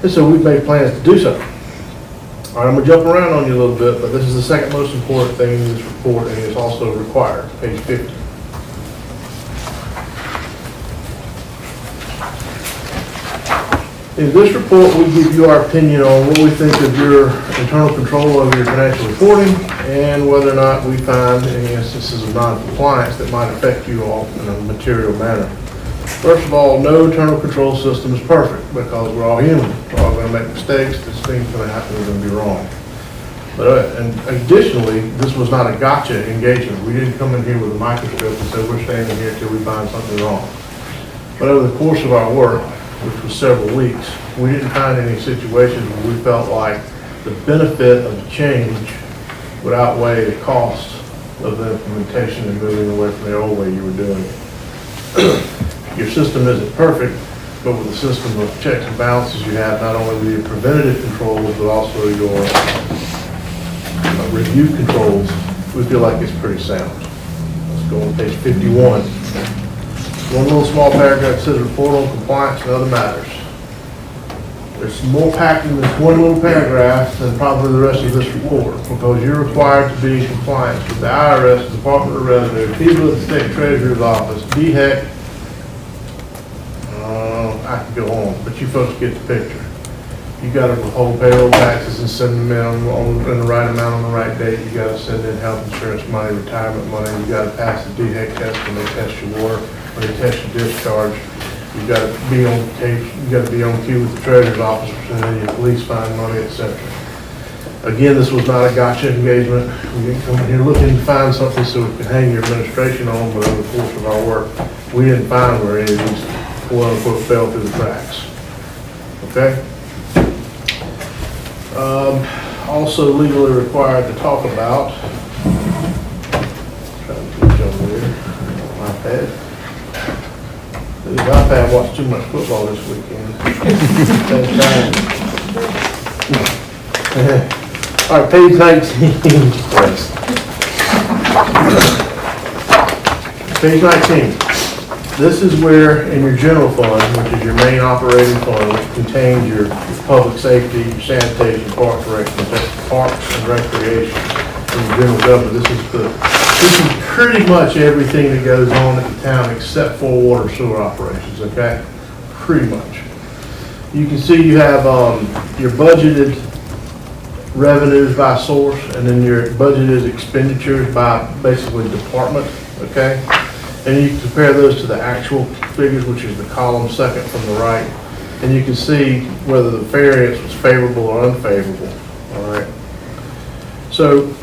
And so we've made plans to do so. All right, I'm gonna jump around on you a little bit, but this is the second most important thing in this report, and it's also required, page 50. In this report, we give you our opinion on what we think of your internal control over your financial reporting and whether or not we find any instances of non-compliance that might affect you all in a material manner. First of all, no internal control system is perfect because we're all human. We're all going to make mistakes. This thing's going to happen. We're going to be wrong. But and additionally, this was not a gotcha engagement. We didn't come in here with a microscope and say we're standing here until we find something wrong. But over the course of our work, which was several weeks, we didn't find any situations where we felt like the benefit of the change would outweigh the cost of the implementation and moving away from the old way you were doing it. Your system isn't perfect, but with the system of checks and balances you have, not only the preventative controls, but also your review controls, we feel like it's pretty sound. Let's go on page 51. One little small paragraph says report on compliance and other matters. There's more packed in this one little paragraph than probably the rest of this report, because you're required to be in compliance with the IRS, the Department of Revenue, people at the State Treasurer's Office, DHEC. I could go on, but you folks get the picture. You got to withhold payroll taxes and send them in in the right amount on the right date. You got to send in health insurance money, retirement money. You got to pass the DHEC test when they test your water, when they test your discharge. You got to be on case. You got to be on cue with the treasurer's office for sending your police fine money, etc. Again, this was not a gotcha engagement. We didn't come in here looking to find something so we could hang your administration on, but over the course of our work, we didn't find where any of these quote-unquote fell through the cracks. Okay? Also legally required to talk about, trying to get over here, iPad. The iPad watched too much football this weekend. All right, page 19. Page 19. This is where, in your general fund, which is your main operating fund, which contains your public safety, your sanitation, parks and recreation, and your general government. This is pretty much everything that goes on in the town except for water and sewer operations, okay? Pretty much. You can see you have your budgeted revenues by source, and then your budgeted expenditures by basically department, okay? And you can compare those to the actual figures, which is the column second from the right. And you can see whether the variance was favorable or unfavorable, all right? So,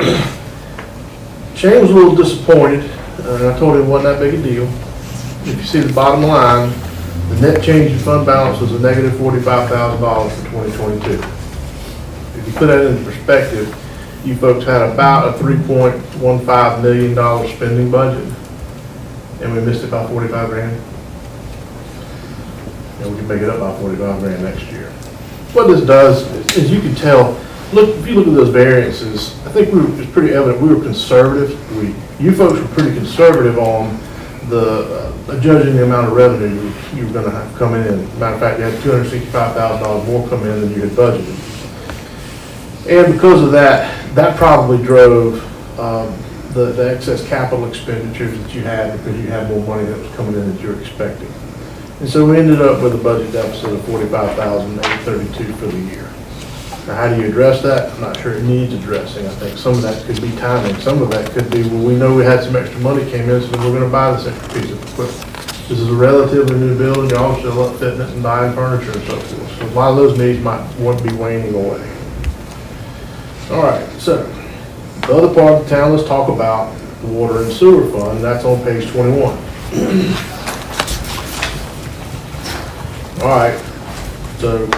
Shane was a little disappointed, and I told him it wasn't that big a deal. If you see the bottom line, the net change in fund balance was a negative $45,000 for 2022. If you put that into perspective, you folks had about a $3.15 million spending budget, and we missed it by 45 grand. And we can make it up by 45 grand next year. What this does is you can tell, if you look at those variances, I think it's pretty evident we were conservative. You folks were pretty conservative on the judging the amount of revenue you were going to have coming in. Matter of fact, you had $265,000 more come in than you had budgeted. And because of that, that probably drove the excess capital expenditures that you had because you had more money that was coming in than you were expecting. And so we ended up with a budget deficit of $45,832 for the year. Now, how do you address that? I'm not sure it needs addressing. I think some of that could be timing. Some of that could be, well, we know we had some extra money came in, so we're going to buy this extra piece of equipment. This is a relatively new building. You're all still up fitting it and buying furniture and so forth. So a lot of those needs might want to be waning away. All right, so the other part of the town, let's talk about the water and sewer fund. That's on page 21. All right, so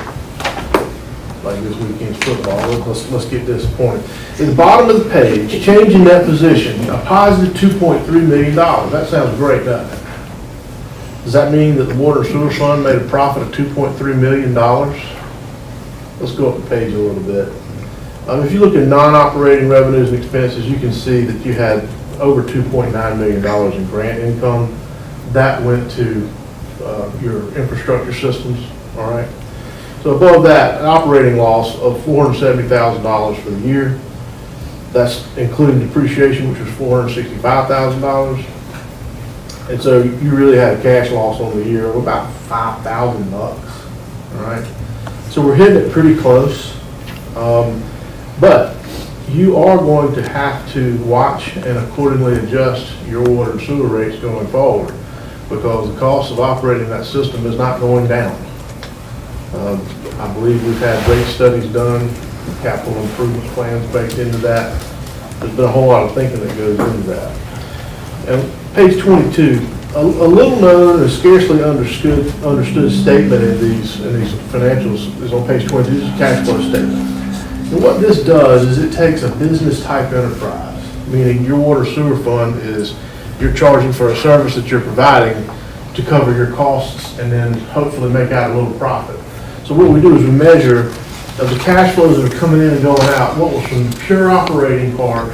like this weekend's football, let's get disappointed. At the bottom of the page, change in that position, a positive $2.3 million. That sounds great, doesn't it? Does that mean that the water and sewer fund made a profit of $2.3 million? Let's go up the page a little bit. If you look at non-operating revenues and expenses, you can see that you had over $2.9 million in grant income. That went to your infrastructure systems, all right? So above that, an operating loss of $470,000 for the year. That's including depreciation, which was $465,000. And so you really had a cash loss on the year of about $5,000, all right? So we're hitting it pretty close. But you are going to have to watch and accordingly adjust your water and sewer rates going forward, because the cost of operating that system is not going down. I believe we've had rate studies done, capital improvement plans baked into that. There's been a whole lot of thinking that goes into that. And page 22, a little known and scarcely understood statement in these financials is on page 22. This is a cash flow statement. And what this does is it takes a business type enterprise, meaning your water sewer fund is you're charging for a service that you're providing to cover your costs and then hopefully make out a little profit. So what we do is we measure of the cash flows that are coming in and going out, what was from pure operating part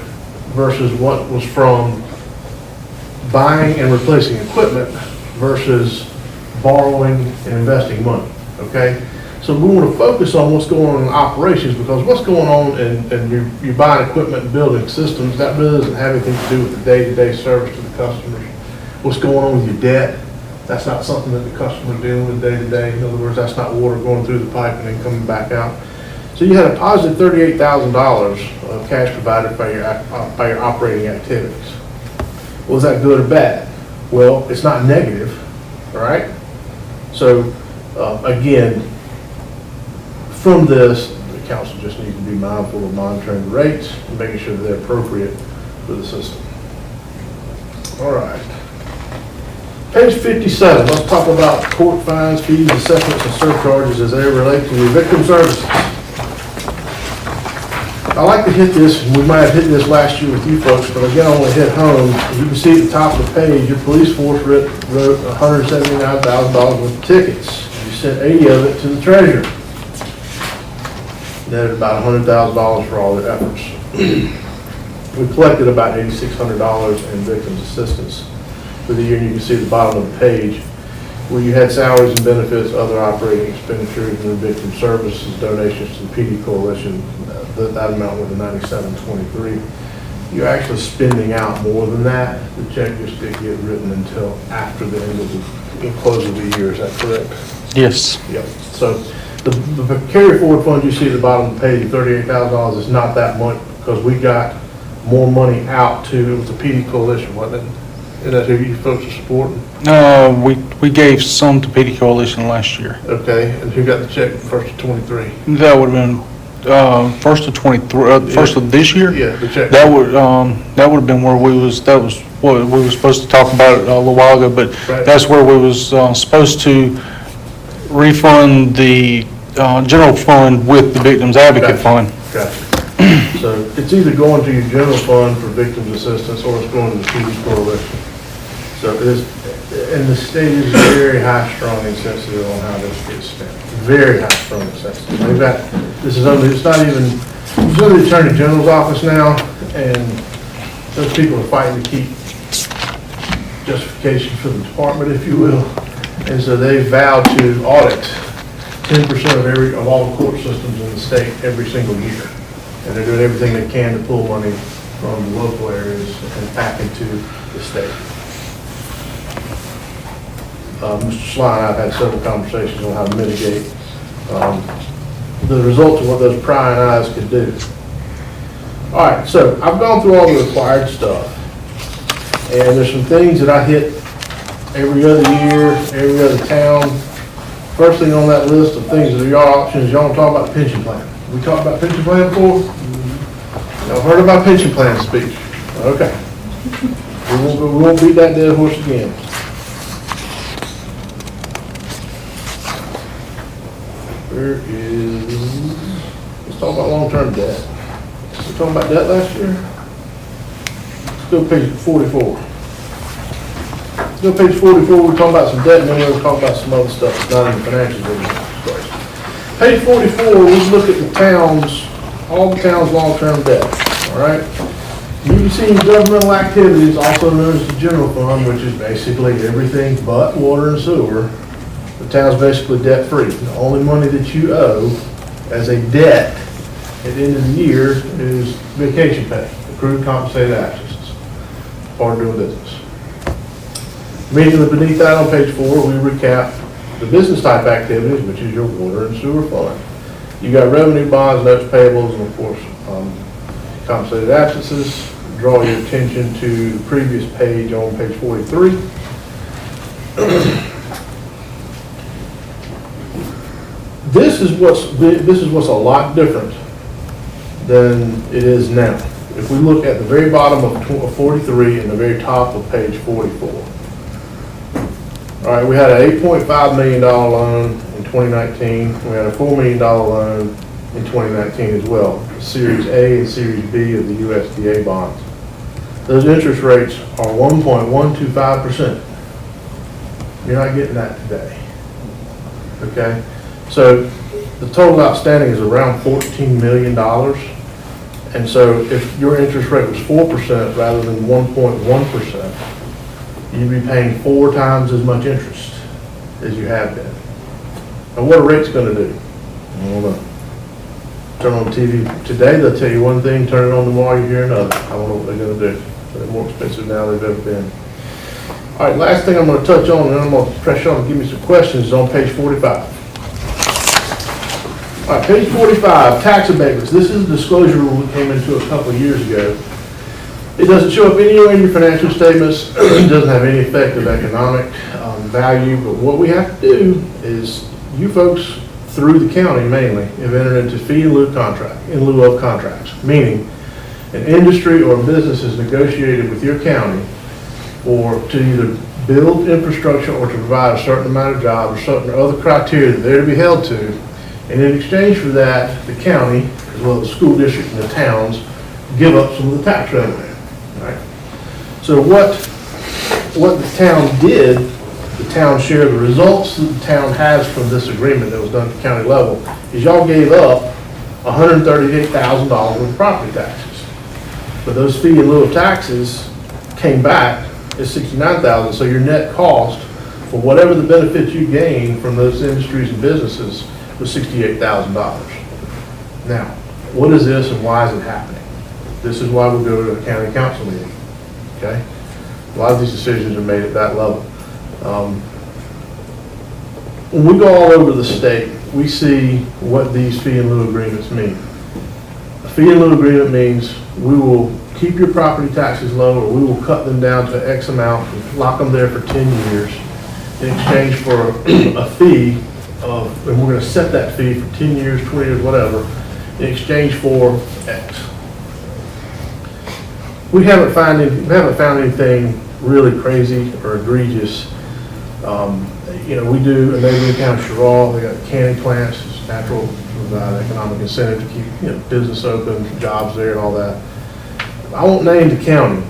versus what was from buying and replacing equipment versus borrowing and investing money, okay? So we want to focus on what's going on in operations, because what's going on and you're buying equipment and building systems, that really doesn't have anything to do with the day-to-day service to the customers. What's going on with your debt, that's not something that the customer's dealing with day-to-day. In other words, that's not water going through the pipe and then coming back out. So you had a positive $38,000 of cash provided by your operating activities. Was that good or bad? Well, it's not negative, all right? So again, from this, the council just needs to be mindful of monitoring the rates and making sure that they're appropriate for the system. All right. Page 57, let's talk about court fines, fees, assessments, and surcharges as they relate to the victim services. I like to hit this, and we might have hit this last year with you folks, but again, I want to hit home. As you can see at the top of the page, your police force wrote $179,000 worth of tickets. You sent 80 of it to the treasurer. Netted about $100,000 for all their efforts. We collected about $8,600 in victims assistance for the year, and you can see at the bottom of the page where you had salaries and benefits, other operating expenditures, and victim services, donations to the PD Coalition. That amount went to $97.23. You're actually spending out more than that. The check just didn't get written until after the end of the close of the year. Is that correct? Yes. Yep. So the carry forward fund you see at the bottom of the page, $38,000, is not that much because we got more money out to the PD Coalition, wasn't it? And that's who you folks are supporting? We gave some to PD Coalition last year. Okay, and who got the check first of 23? That would have been first of 23, first of this year. Yeah, the check. That would have been where that was what we were supposed to talk about a little while ago, but Right. that's where we was supposed to refund the general fund with the Victims Advocate Fund. Gotcha. So it's either going to your general fund for victims assistance or it's going to the PD Coalition. So it is, and the state is very high strung and sensitive on how this gets spent. Very high strung and sensitive. They've got, it's not even, it's under the Attorney General's office now, and those people are fighting to keep justification for the department, if you will. And so they vowed to audit 10% of all the court systems in the state every single year. And they're doing everything they can to pull money from the local areas and back into the state. Mr. Sly and I have had several conversations on how to mitigate the results of what those prying eyes could do. All right, so I've gone through all the required stuff. And there's some things that I hit every other year, every other town. First thing on that list of things that are your options, y'all want to talk about the pension plan. We talked about pension plan before? Y'all heard about pension plan speech? Okay. We won't beat that dead horse again. Where is, let's talk about long-term debt. We talking about debt last year? Let's go to page 44. Let's go to page 44, we're talking about some debt, and then we're talking about some other stuff that's not in the financials. Page 44, we look at the towns, all the towns' long-term debt, all right? You see governmental activities, also known as the general fund, which is basically everything but water and sewer. The town's basically debt-free. The only money that you owe as a debt at the end of the year is vacation pay, accrued compensated absences, part of doing business. Immediately beneath that on page 4, we recap the business type activities, which is your water and sewer fund. You got revenue bonds, notes payables, and of course, compensated absences. Draw your attention to the previous page on page 43. This is what's a lot different than it is now. If we look at the very bottom of 43 and the very top of page 44. All right, we had an $8.5 million loan in 2019. We had a $4 million loan in 2019 as well. Series A and Series B of the USDA bonds. Those interest rates are 1.125%. You're not getting that today. Okay? So the total outstanding is around $14 million. And so if your interest rate was 4% rather than 1.1%, you'd be paying 4 times as much interest as you have been. And what are rates going to do? I don't know. Turn on TV today, they'll tell you one thing, turn it on tomorrow, you hear another. I don't know what they're going to do. They're more expensive now than they've ever been. All right, last thing I'm going to touch on, and then I'm going to press you on to give me some questions, is on page 45. All right, page 45, tax abatements. This is a disclosure rule we came into a couple of years ago. It doesn't show up anywhere in your financial statements. It doesn't have any effect of economic value, but what we have to do is, you folks, through the county mainly, have entered into fee in lieu of contracts, meaning an industry or a business has negotiated with your county to either build infrastructure or to provide a certain amount of jobs or certain other criteria that they're to be held to. And in exchange for that, the county, as well as the school district and the towns, give up some of the tax revenue. Right? So what the town did, the town shared the results that the town has from this agreement that was done at the county level, is y'all gave up $138,000 worth of property taxes. But those fee in lieu of taxes came back at $69,000, so your net cost for whatever the benefits you gained from those industries and businesses was $68,000. Now, what is this and why is it happening? This is why we go to a county council meeting, okay? A lot of these decisions are made at that level. When we go all over the state, we see what these fee in lieu agreements mean. A fee in lieu agreement means we will keep your property taxes low, or we will cut them down to X amount and lock them there for 10 years in exchange for a fee of, and we're going to set that fee for 10 years, 20 years, whatever, in exchange for X. We haven't found anything really crazy or egregious. We do a neighboring town, Sherrall, they got canning plants, it's natural, provide economic incentive to keep business open, jobs there and all that. I won't name the county,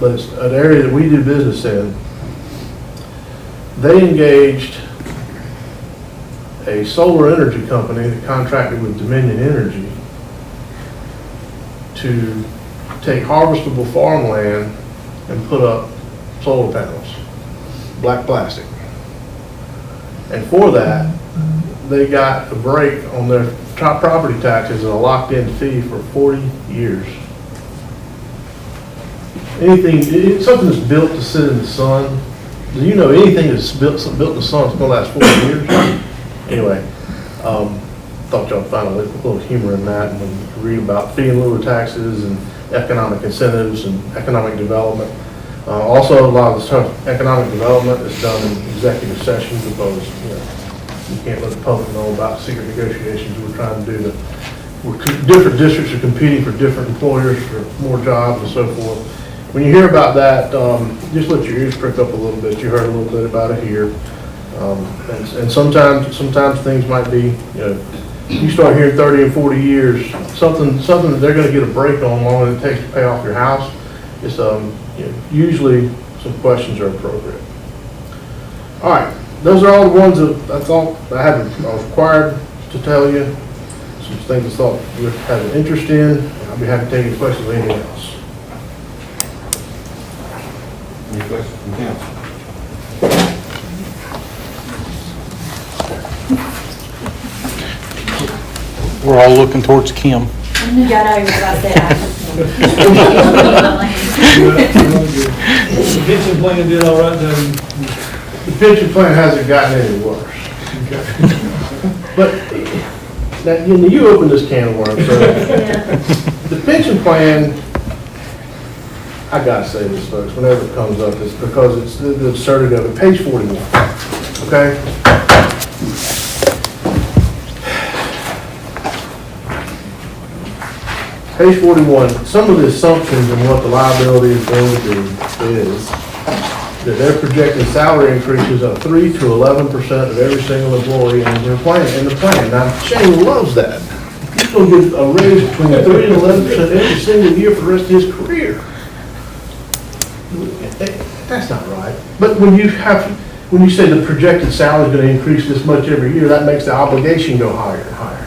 but it's an area that we do business in. They engaged a solar energy company that contracted with Dominion Energy to take harvestable farmland and put up solar panels, black plastic. And for that, they got a break on their top property taxes and a locked-in fee for 40 years. Something that's built to sit in the sun, do you know anything that's built in the sun is going to last 40 years? Anyway, thought y'all would find a little humor in that and read about fee in lieu of taxes and economic incentives and economic development. Also, a lot of this economic development is done in executive session because you can't let the public know about secret negotiations we're trying to do. Different districts are competing for different employers for more jobs and so forth. When you hear about that, just let your ears prick up a little bit. You heard a little bit about it here. And sometimes things might be, you start hearing 30 and 40 years, something that they're going to get a break on longer than it takes to pay off your house. It's usually some questions are appropriate. All right, those are all the ones that I thought I was required to tell you. Some things I thought you would have an interest in. I'll be happy to take any questions or anything else. Any questions from council? We're all looking towards Kim. I knew y'all know about that. The pension plan did all right, though. The pension plan hasn't gotten any worse. But, now, you opened this can of worms, so. Yeah. The pension plan, I gotta say this, folks, whenever it comes up, it's because it's the absurdity of it. Page 41, okay? Page 41, some of the assumptions and what the liability is going to be is that they're projecting salary increases of 3 to 11% of every single employee in the plan. Now, Shane loves that. He's going to get a raise between 3 and 11% every single year for the rest of his career. That's not right. But when you say the projected salary is going to increase this much every year, that makes the obligation go higher and higher.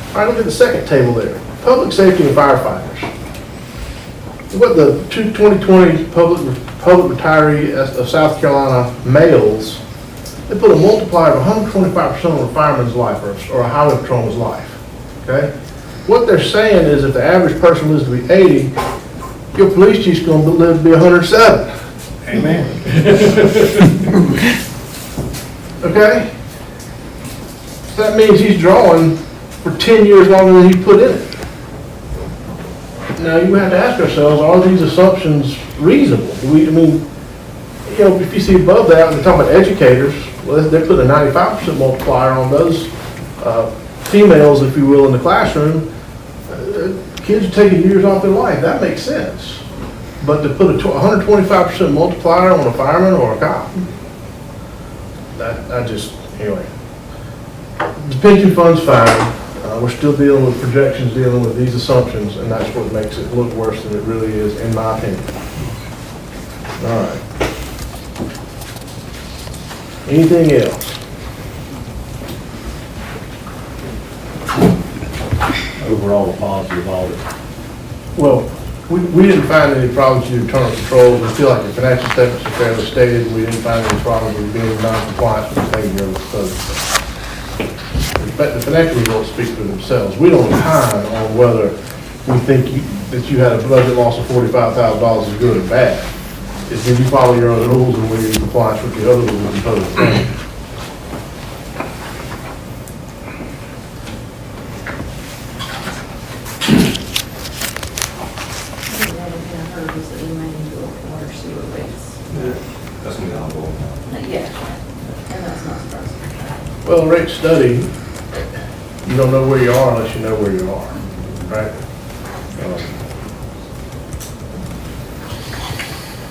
All right, look at the second table there. Public safety and firefighters. What the 2020 public retiree of South Carolina males, they put a multiplier of 125% on a fireman's life or a highway patrolman's life. Okay? What they're saying is if the average person lives to be 80, your police chief's going to live to be 107. Amen. Okay? So that means he's drawing for 10 years longer than he put in it. Now, you have to ask ourselves, are these assumptions reasonable? If you see above that, we're talking about educators, well, they're putting a 95% multiplier on those females, if you will, in the classroom. Kids are taking years off their life. That makes sense. But to put a 125% multiplier on a fireman or a cop, anyway. The pension fund's fine. We're still dealing with projections, dealing with these assumptions, and that's what makes it look worse than it really is, in my opinion. All right. Anything else? Overall, a positive audit. Well, we didn't find any problems with internal controls. We feel like the financial statements are fairly stated. We didn't find any problems with being in non-compliance with the behavior of the code. But the financial results speak for themselves. We don't opine on whether we think that you had a budget loss of $45,000 is good or bad. It's did you follow your other rules and were you in compliance with the other rules imposed? That's gonna be ongoing. And that's not surprising. Well, rate study, you don't know where you are unless you know where you are, right?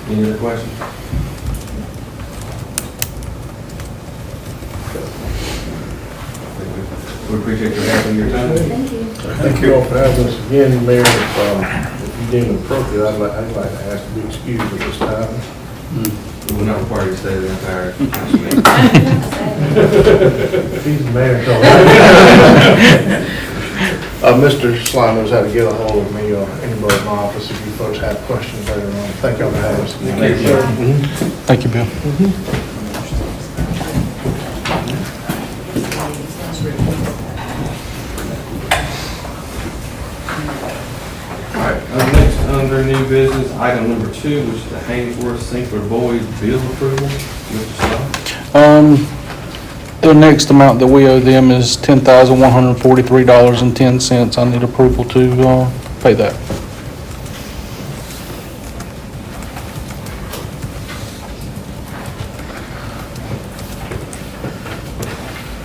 Any other questions? We appreciate your help and your time. Thank you. Thank you all for having us again, Mayor. If you deem it appropriate, I'd like to ask to be excused at this time. We will not require you to stay the entire council meeting. He's the mayor. Mr. Slime knows how to get a hold of me or anybody in my office if you folks have questions later on. Thank y'all for having us. Thank you. Thank you, Bill. All right, next under new business, item number 2, which is the Haynesworth Sinkler Boyd bill approval. Mr. Slime? The next amount that we owe them is $10,143.10. I need approval to pay that.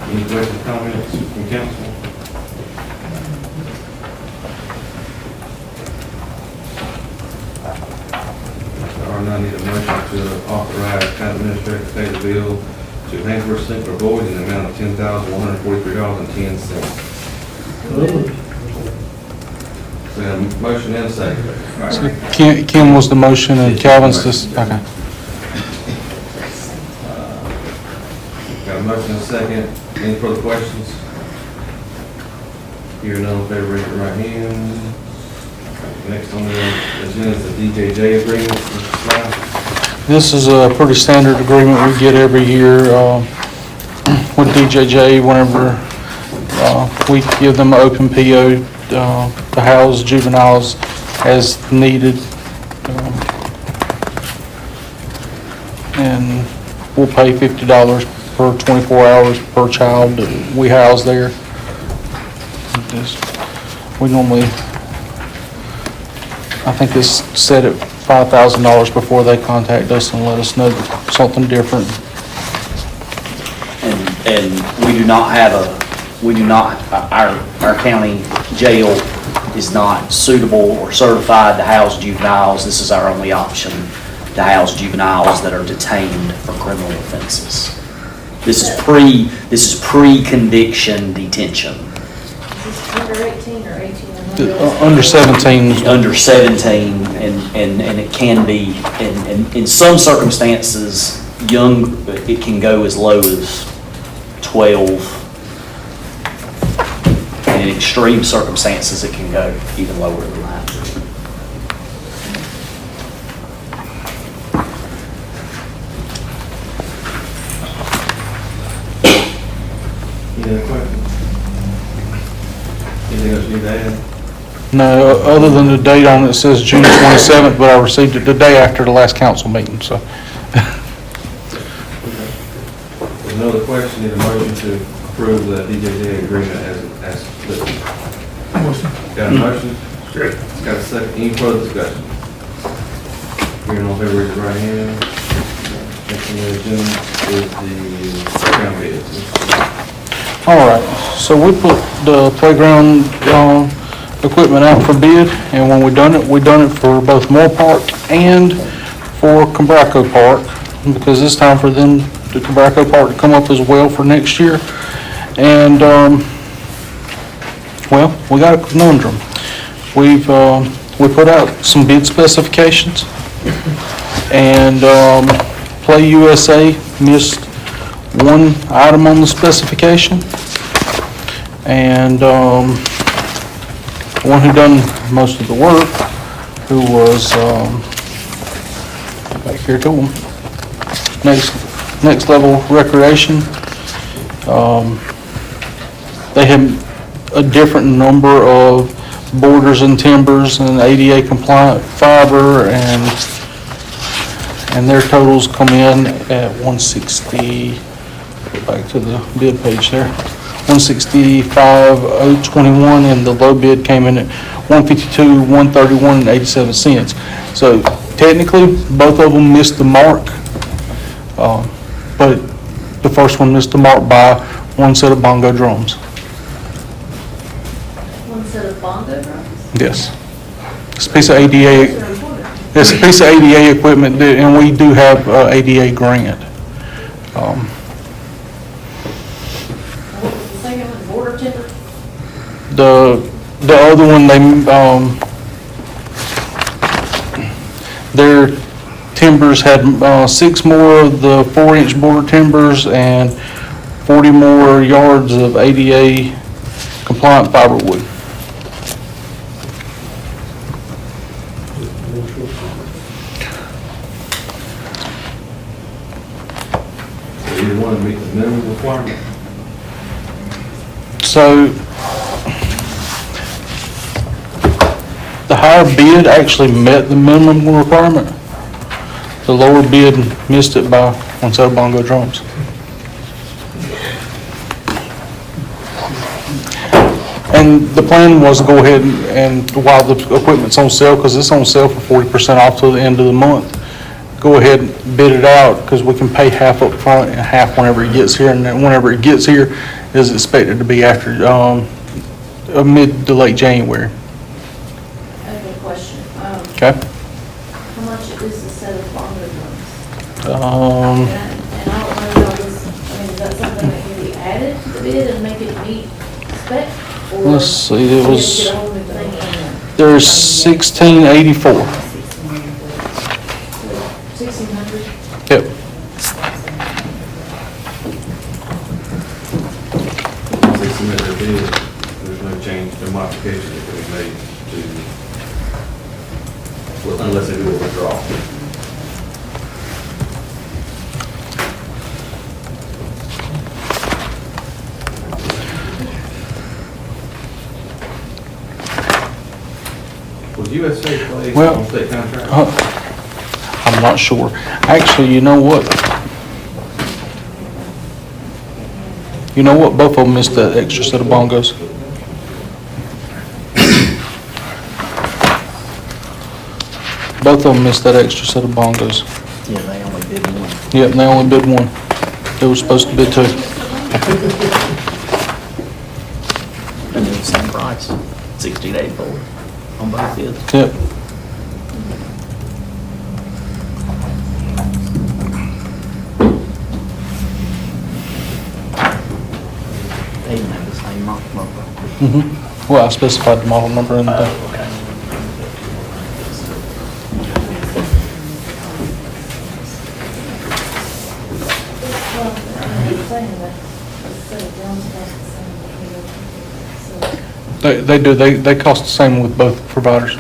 Any questions, comments from council? Or I need a motion to authorize county administrator to pay the bill to Haynesworth Sinkler Boyd in the amount of $10,143.10. We have a motion and a second. So Kim was the motion and Calvin's this, okay. Got a motion and a second. Any further questions? Hearing none, in favor, raise your right hand. Next on the agenda is the DJJ agreement. Mr. Slime? This is a pretty standard agreement we get every year with DJJ whenever we give them an open PO to house juveniles as needed. And we'll pay $50 per 24 hours per child that we house there. We normally, I think it's set at $5,000 before they contact us and let us know something different. And we do not have our county jail is not suitable or certified to house juveniles. This is our only option to house juveniles that are detained for criminal offenses. This is pre-conviction detention. Is this under 18 or 18 and under? Under 17. Under 17, and it can be, in some circumstances, it can go as low as 12. And in extreme circumstances, it can go even lower than that. Any other questions? Anything else you need to add? No, other than the date on it says June 27th, but I received it the day after the last council meeting, so. There's no other question, need a motion to approve the DJJ agreement as listed. Got a motion? Sure. Got a second, any further discussion? Hearing all in favor, raise your right hand. Next on the agenda is the ground bids. All right, so we put the playground equipment out for bid, and when we done it for both Moore Park and for Cabraco Park, because it's time for them, the Cabraco Park, to come up as well for next year. And, well, we got a conundrum. We put out some bid specifications, and Play USA missed one item on the specification, and the one who done most of the work, who was back here to him, next level recreation. They had a different number of borders and timbers and ADA compliant fiber, and their totals come in at 160. Back to the bid page there, 165,021, and the low bid came in at 152,131.87 cents. So technically, both of them missed the mark, but the first one missed the mark by one set of bongo drums. One set of bongo drums? Yes, it's a piece of ADA. It's a piece of ADA equipment, and we do have ADA grant. What was the second one, border timber? The other one, their timbers had 6 more of the 4-inch border timbers and 40 more yards of ADA compliant fiber wood. Either one meet the minimum requirement. So the higher bid actually met the minimum requirement. The lower bid missed it by one set of bongo drums. And the plan was to go ahead and while the equipment's on sale, because it's on sale for 40% off till the end of the month, go ahead and bid it out, because we can pay half up front and half whenever it gets here, and then whenever it gets here is expected to be after mid to late January. I have a question. Okay? How much is the set of bongo drums? And I don't know how this, I mean, is that something that can be added to the bid and make it meet spec? Or Let's see, it we have to was, get a whole new thing in there? there's 1684. 1,600? Yep. Once they submit their bid, there's no change, no modification that can be made to, well, unless they do a withdrawal. Was USA placed Well, on state contract? I'm not sure. Actually, you know what? You know what? Both of them missed that extra set of bongos. Both of them missed that extra set of bongos. Yeah, they only did one. Yep, and they only bid one. They were supposed to bid two. And they're the same price, 60 to 84 on both bids. Yep. They even have the same number. Well, I specified the model number in the, Okay. Well, I'm saying that the set of drums cost the same, so. they do, they cost the same with both providers.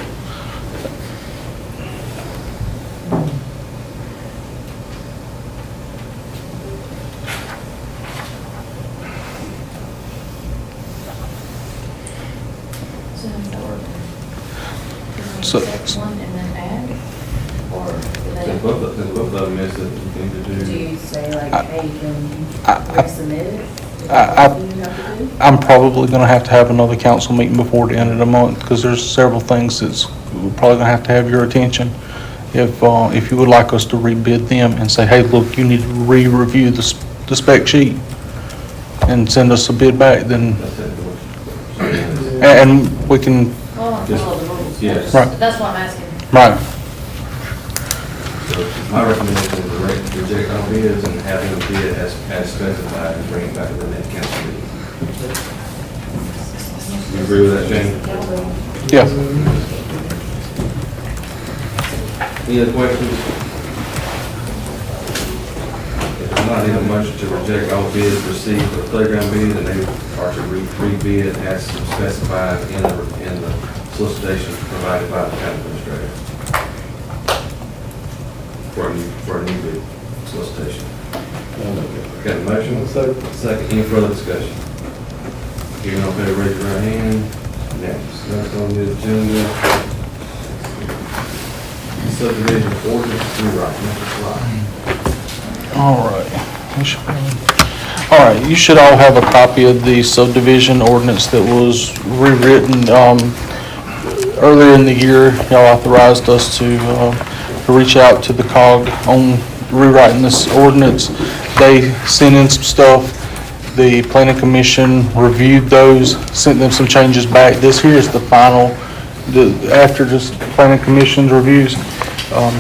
So does that work? So- Is it one and then add, or do Since they? both of them missed it, you need to Do do. you say like, hey, can I- I- resubmit it? Is I- that what you have to do? I'm probably gonna have to have another council meeting before the end of the month, because there's several things that's we're probably gonna have to have your attention. If you would like us to rebid them and say, hey, look, you need to re-review the spec sheet and send us a bid back, then, That's it. and we can, Oh, I follow the rules. Yes. Right. That's what I'm asking. right, So my recommendation is to reject all bids and have them bid as specified and bring it back to the next council meeting. You agree with that, Jamie? yeah. Any other questions? If not, need a motion to reject all bids received for the playground bid, and they are to re-bid as specified in the solicitation provided by the county administrator. For a new bid solicitation. Got a motion? Second. Any further discussion? Hearing none, favor, raise your right hand. Next, that's on the agenda. Subdivision ordinance rewrite, Mr. Sly. All right. All right, you should all have a copy of the subdivision ordinance that was rewritten, earlier in the year. Y'all authorized us to reach out to the COG on rewriting this ordinance. They sent in some stuff. The planning commission reviewed those, sent them some changes back. This here is the final, after this planning commission's reviews.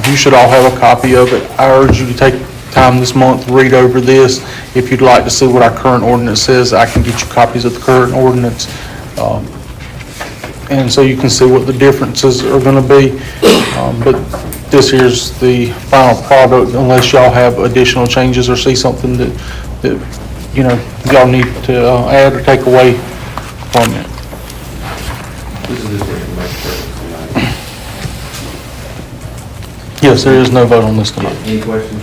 You should all have a copy of it. I urge you to take time this month, read over this. If you'd like to see what our current ordinance says, I can get you copies of the current ordinance. And so you can see what the differences are gonna be. But this here's the final product, unless y'all have additional changes or see something that you know, y'all need to add or take away from it. This is just information purposes tonight. Yes, there is no vote on this tonight. Any questions?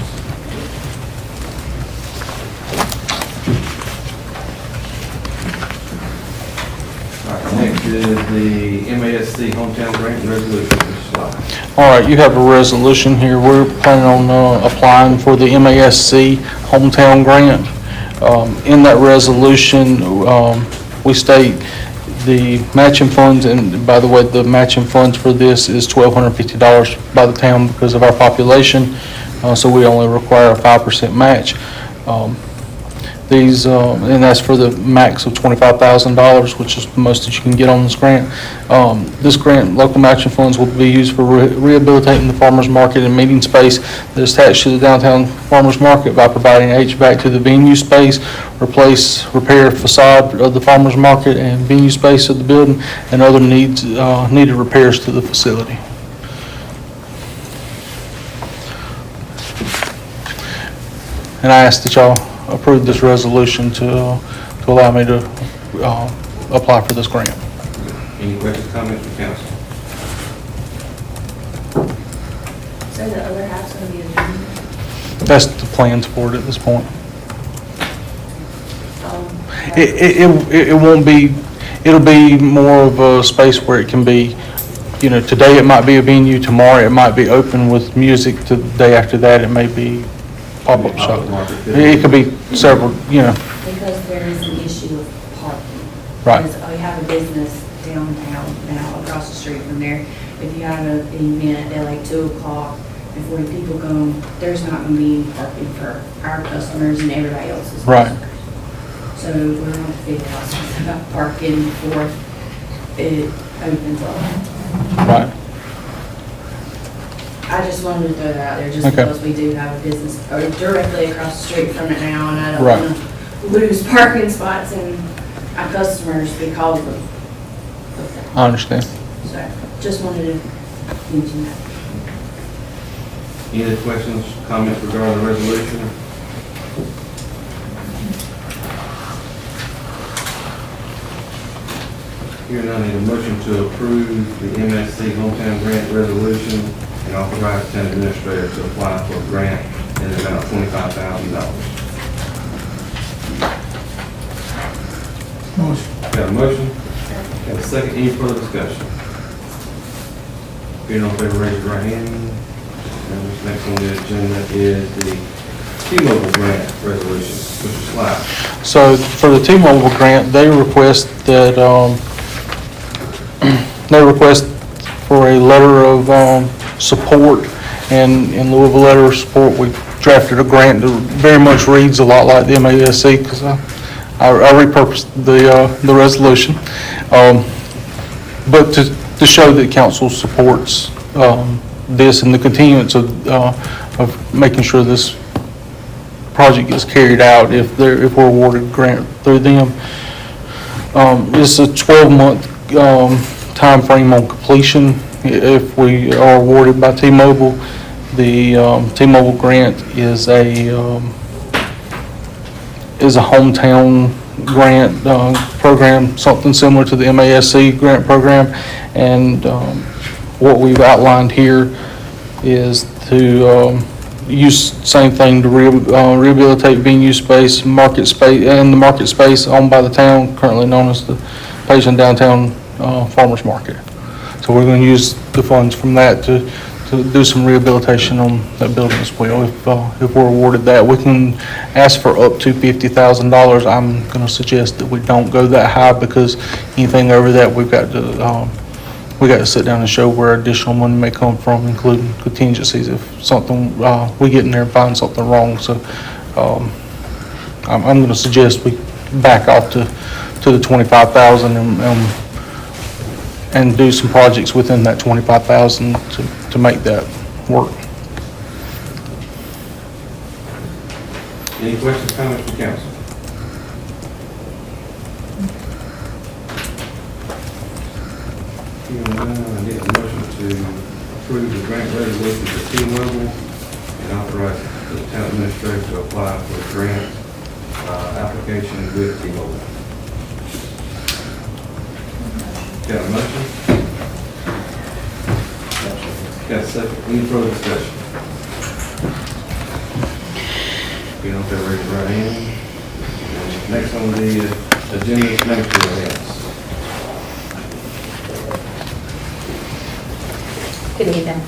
All right, next is the MASC hometown grant resolution, Mr. Sly. All right, you have a resolution here. We're planning on applying for the MASC hometown grant. In that resolution, we state the matching funds, and by the way, the matching funds for this is $1,250 by the town because of our population, so we only require a 5% match. And that's for the max of $25,000, which is the most that you can get on this grant. This grant, local matching funds will be used for rehabilitating the farmers market and meeting space that is attached to the downtown farmers market by providing HVAC to the venue space, repair facade of the farmers market and venue space of the building, and other needed repairs to the facility. And I ask that y'all approve this resolution to allow me to apply for this grant. Any questions, comments from council? So the other half's gonna be a new, That's the plans for it at this point. like, It won't be, it'll be more of a space where it can be today it might be a venue, tomorrow it might be open with music, the day after that it may be pop-up shop. It could be several, Because there is an issue of parking. Right. Because we have a business downtown now, across the street from there. If you have an event at like 2 o'clock, and 40 people go, there's not gonna be any parking for our customers and everybody else's Right. customers. So we're gonna figure out something about parking before it opens up. right, I just wanted to throw that out there, just Okay. because we do have a business directly across the street from it now, and I don't Right. want to lose parking spots and our customers because of that. I understand. So, just wanted to mention that. Any other questions, comments regarding the resolution? Here now, I need a motion to approve the MSC hometown grant resolution and authorize the town administrator to apply for a grant in the amount of $25,000. Motion. Got a motion? Got a second, any further discussion? If you're in favor, raise your right hand. And this next on the agenda is the T-Mobile grant resolution. Mr. Sly. So for the T-Mobile grant, they request that, they request for a letter of support, and in lieu of a letter of support, we drafted a grant that very much reads a lot like the MASC, because I repurposed the resolution. But to show that council supports this and the continuance of making sure this project gets carried out if we're awarded a grant through them. It's a 12-month time frame on completion. If we are awarded by T-Mobile, the T-Mobile grant is a hometown grant program, something similar to the MASC grant program. And what we've outlined here is to use same thing to rehabilitate venue space, market space, and the market space owned by the town, currently known as the Payson Downtown Farmers Market. So we're going to use the funds from that to do some rehabilitation on that building as well. If we're awarded that, we can ask for up to $50,000. I'm going to suggest that we don't go that high, because anything over that, we got to sit down and show where additional money may come from, including contingencies if something, we get in there and find something wrong. So I'm going to suggest we back off to the $25,000 and do some projects within that $25,000 to make that work. Any questions, comments from council? I need a motion to approve the grant resolution for T-Mobile and authorize the town administrator to apply for a grant application with T-Mobile. Got a motion? Got a second? Any further discussion? If you don't have to raise your right hand. And next on the agenda is ministry events. Good evening.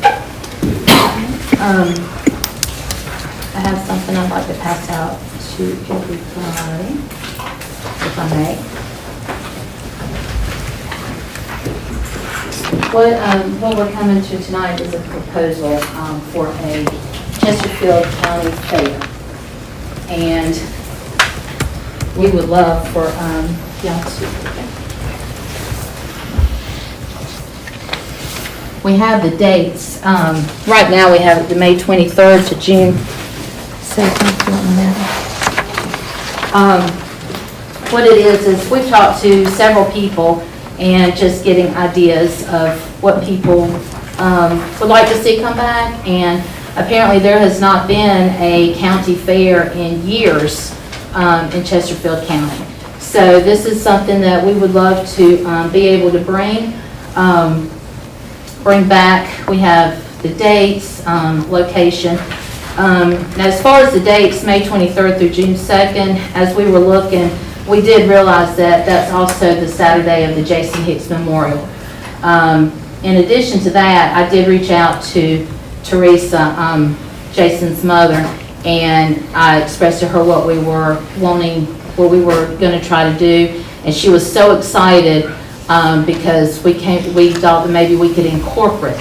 I have something I'd like to pass out to everybody, if I may. What we're coming to tonight is a proposal for a Chesterfield County fair. And we would love for, y'all to we have the dates. Right now, we have the May 23rd to June. What it is we've talked to several people and just getting ideas of what people would like to see come back. And apparently, there has not been a county fair in years in Chesterfield County. So this is something that we would love to be able to bring back. We have the dates, location. Now, as far as the dates, May 23rd through June 2nd, as we were looking, we did realize that that's also the Saturday of the J.C. Hicks Memorial. in addition to that, I did reach out to Teresa, Jason's mother, and I expressed to her what we were wanting, what we were gonna try to do, and she was so excited, because we thought that maybe we could incorporate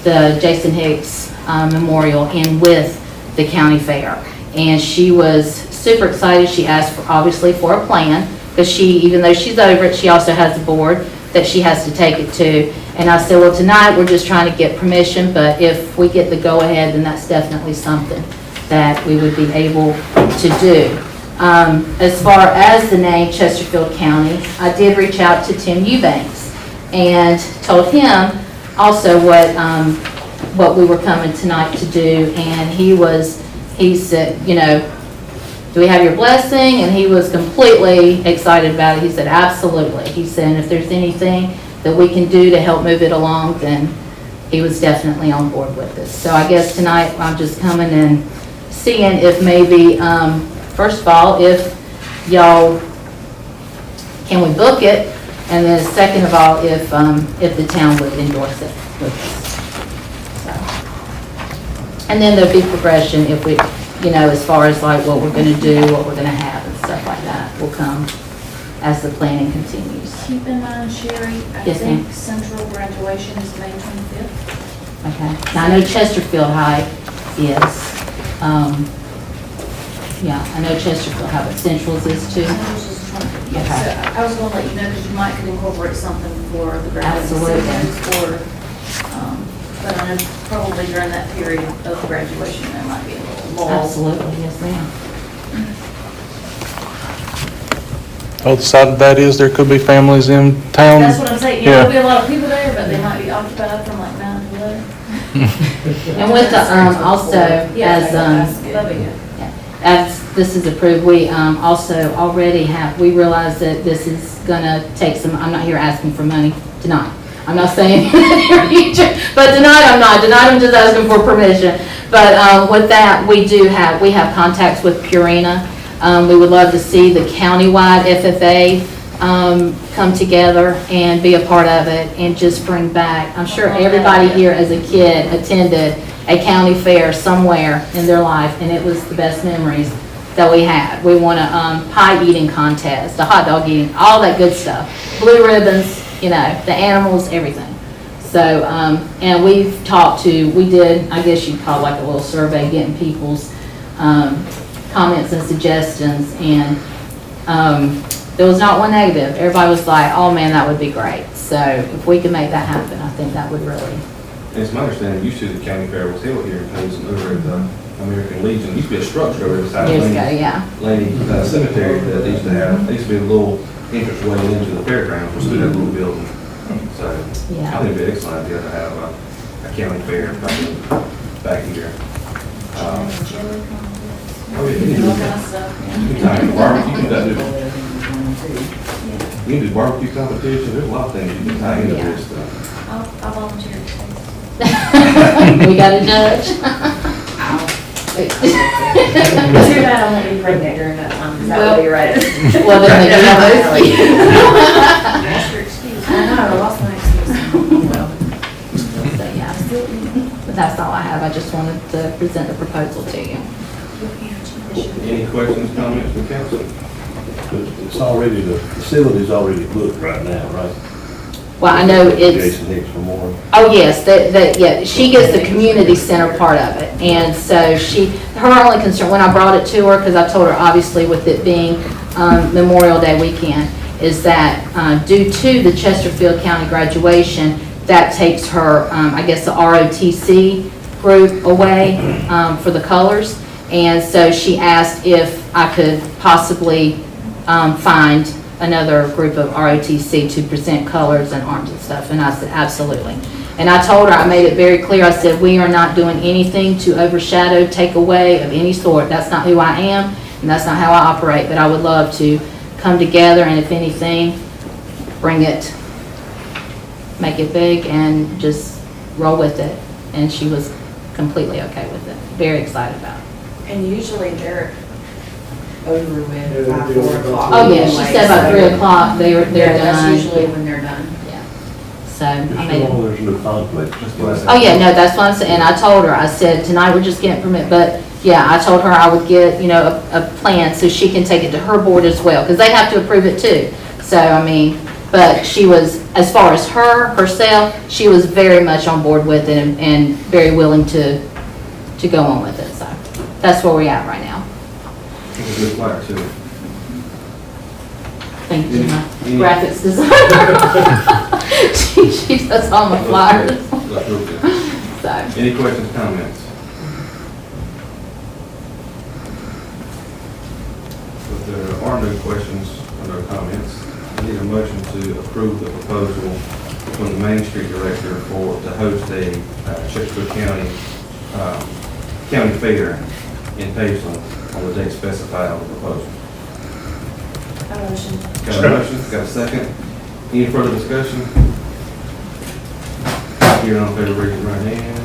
the Jason Hicks Memorial in with the county fair. And she was super excited. She asked for, obviously, for a plan, because even though she's over it, she also has a board that she has to take it to. And I said, well, tonight, we're just trying to get permission, but if we get the go-ahead, then that's definitely something that we would be able to do. As far as the name Chesterfield County, I did reach out to Tim Eubanks and told him also what we were coming tonight to do, and he said, you know, do we have your blessing? And he was completely excited about it. He said, absolutely. He said, if there's anything that we can do to help move it along, then he was definitely on board with this. So I guess tonight I'm just coming and seeing if maybe, first of all, if y'all, can we book it? And then second of all, if the town would endorse it with us. So. And then there'll be progression if we, you know, as far as like what we're gonna do, what we're gonna have and stuff like that will come as the planning continues. Keep in mind, Sherry, I Yes, ma'am. think central graduation is May 25th. Okay. Now, I know Chesterfield High is, yeah, I know Chesterfield High, but Central's is too. Central's is 25th. Okay. So I was gonna let you know, because you might could incorporate something for the graduating Absolutely. seniors, or, but I know probably during that period of graduation, there might be a little lull. Absolutely, yes, ma'am. Other side of that is there could be families in town. That's what I'm saying, you know, Yeah. there'll be a lot of people there, but they might be occupied from like 9 to 11. And with the, also, That'd be good. as this is approved, we also already have, we realize that this is gonna take some, I'm not here asking for money tonight. I'm not saying, but tonight I'm not. Tonight I'm just asking for permission. But with that, we have contacts with Purina. We would love to see the countywide FFA come together and be a part of it and just bring back, I'm sure everybody here as a kid attended a county fair somewhere in their life, and it was the best memories that we had. We want a pie eating contest, a hot dog eating, all that good stuff. Blue ribbons, you know, the animals, everything. So, and we did, I guess you'd call it like a little survey, getting people's comments and suggestions, and there was not one negative. Everybody was like, oh man, that would be great. So if we could make that happen, I think that would really. And it's my understanding, used to the county fair was held here in Payson over at the American Legion. Used to be a structure over the side of Years ago, yeah. Laney Cemetery that they used to have. There used to be a little entrance way into the fairgrounds, which stood that little building. So Yeah. I think it'd be an excellent idea to have a county fair back here. Oh, yeah, you can do All kind of stuff, yeah. You can barbecue, you can do barbecue competition. There's a lot of things you can tie into this stuff. I'll volunteer. We got a judge. Too bad I won't be pregnant during that time, because that would be right. Well, then they do have Ask your excuse. I know, I lost my excuse. So, yeah. But that's all I have. I just wanted to present the proposal to you. Any questions, comments from council? It's already, the facility's already booked right now, right? Well, I know it's, Jason Hicks Memorial. oh, yes, yeah, she gets the community center part of it. And so her only concern, when I brought it to her, because I told her, obviously, with it being Memorial Day weekend, is that due to the Chesterfield County graduation, that takes her, I guess, the ROTC group away for the colors. And so she asked if I could possibly find another group of ROTC to present colors and arms and stuff. And I said, absolutely. And I told her, I made it very clear, I said, we are not doing anything to overshadow, take away of any sort. That's not who I am, and that's not how I operate. But I would love to come together and, if anything, bring it, make it big and just roll with it. And she was completely okay with it, very excited about it. And usually they're over with by 4 o'clock. Oh, yeah, she said by 3 o'clock, they're done. That's usually when they're done. Yeah. So, I mean. There's no conflict. Oh, yeah, no, that's what I'm saying, and I told her, I said, tonight we're just getting permit, but, yeah, I told her I would get, a plan so she can take it to her board as well, because they have to approve it too. So, I mean, but she was, as far as herself, she was very much on board with it and very willing to go on with it, so that's where we're at right now. It's a good flyer too. Thank you, my graphics designer. She does all my flyers. That's real good. So. Any questions, comments? If there are no questions or no comments, I need a motion to approve the proposal from the Main Street Director to host a Chesterfield County County Fair in Pageland on the date specified on the proposal. A motion. Got a motion, got a second. Any further discussion? Hearing all in favor, raise your right hand.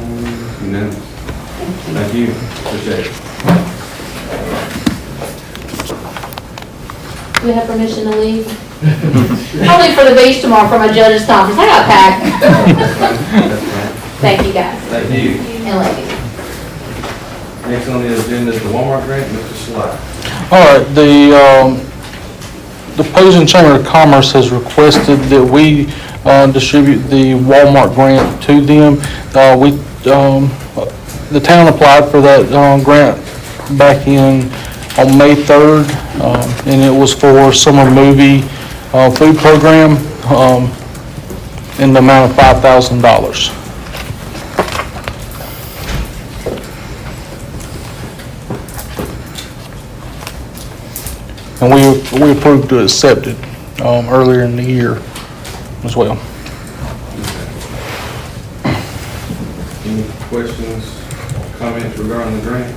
Unanimous. Thank you. Appreciate it. Do we have permission to leave? I'll leave for the beach tomorrow for my judge's conference. I got packed. That's fine. Thank you, guys. Thank you. And ladies. Next on the agenda is the Walmart grant, Mr. Sly. All right, the Poston Chamber of Commerce has requested that we distribute the Walmart grant to them. The town applied for that grant back on May 3rd, and it was for summer movie food program in the amount of $5,000. And we approved to accept it earlier in the year as well. Any questions, comments regarding the grant?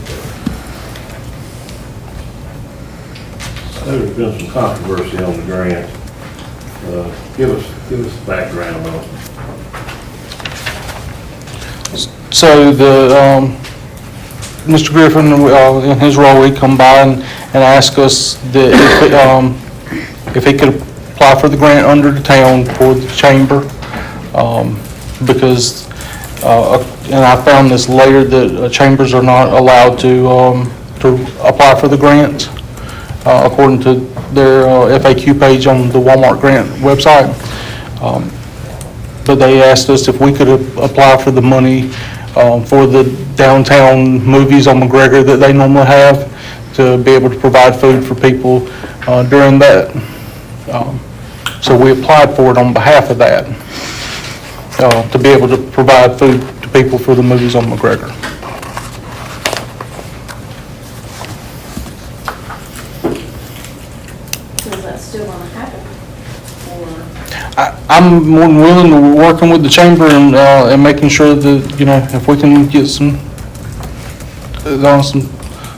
I know there's been some controversy on the grant. Give us background on it. So Mr. Griffin, in his role, he come by and ask us that if he could apply for the grant under the town for the chamber, because, and I found this later, that chambers are not allowed to apply for the grant, according to their FAQ page on the Walmart grant website. But they asked us if we could apply for the money for the downtown movies on McGregor that they normally have, to be able to provide food for people during that. So we applied for it on behalf of that, to be able to provide food to people for the movies on McGregor. So is that still gonna happen? Or, I'm more than willing to working with the chamber and making sure that, if we can get some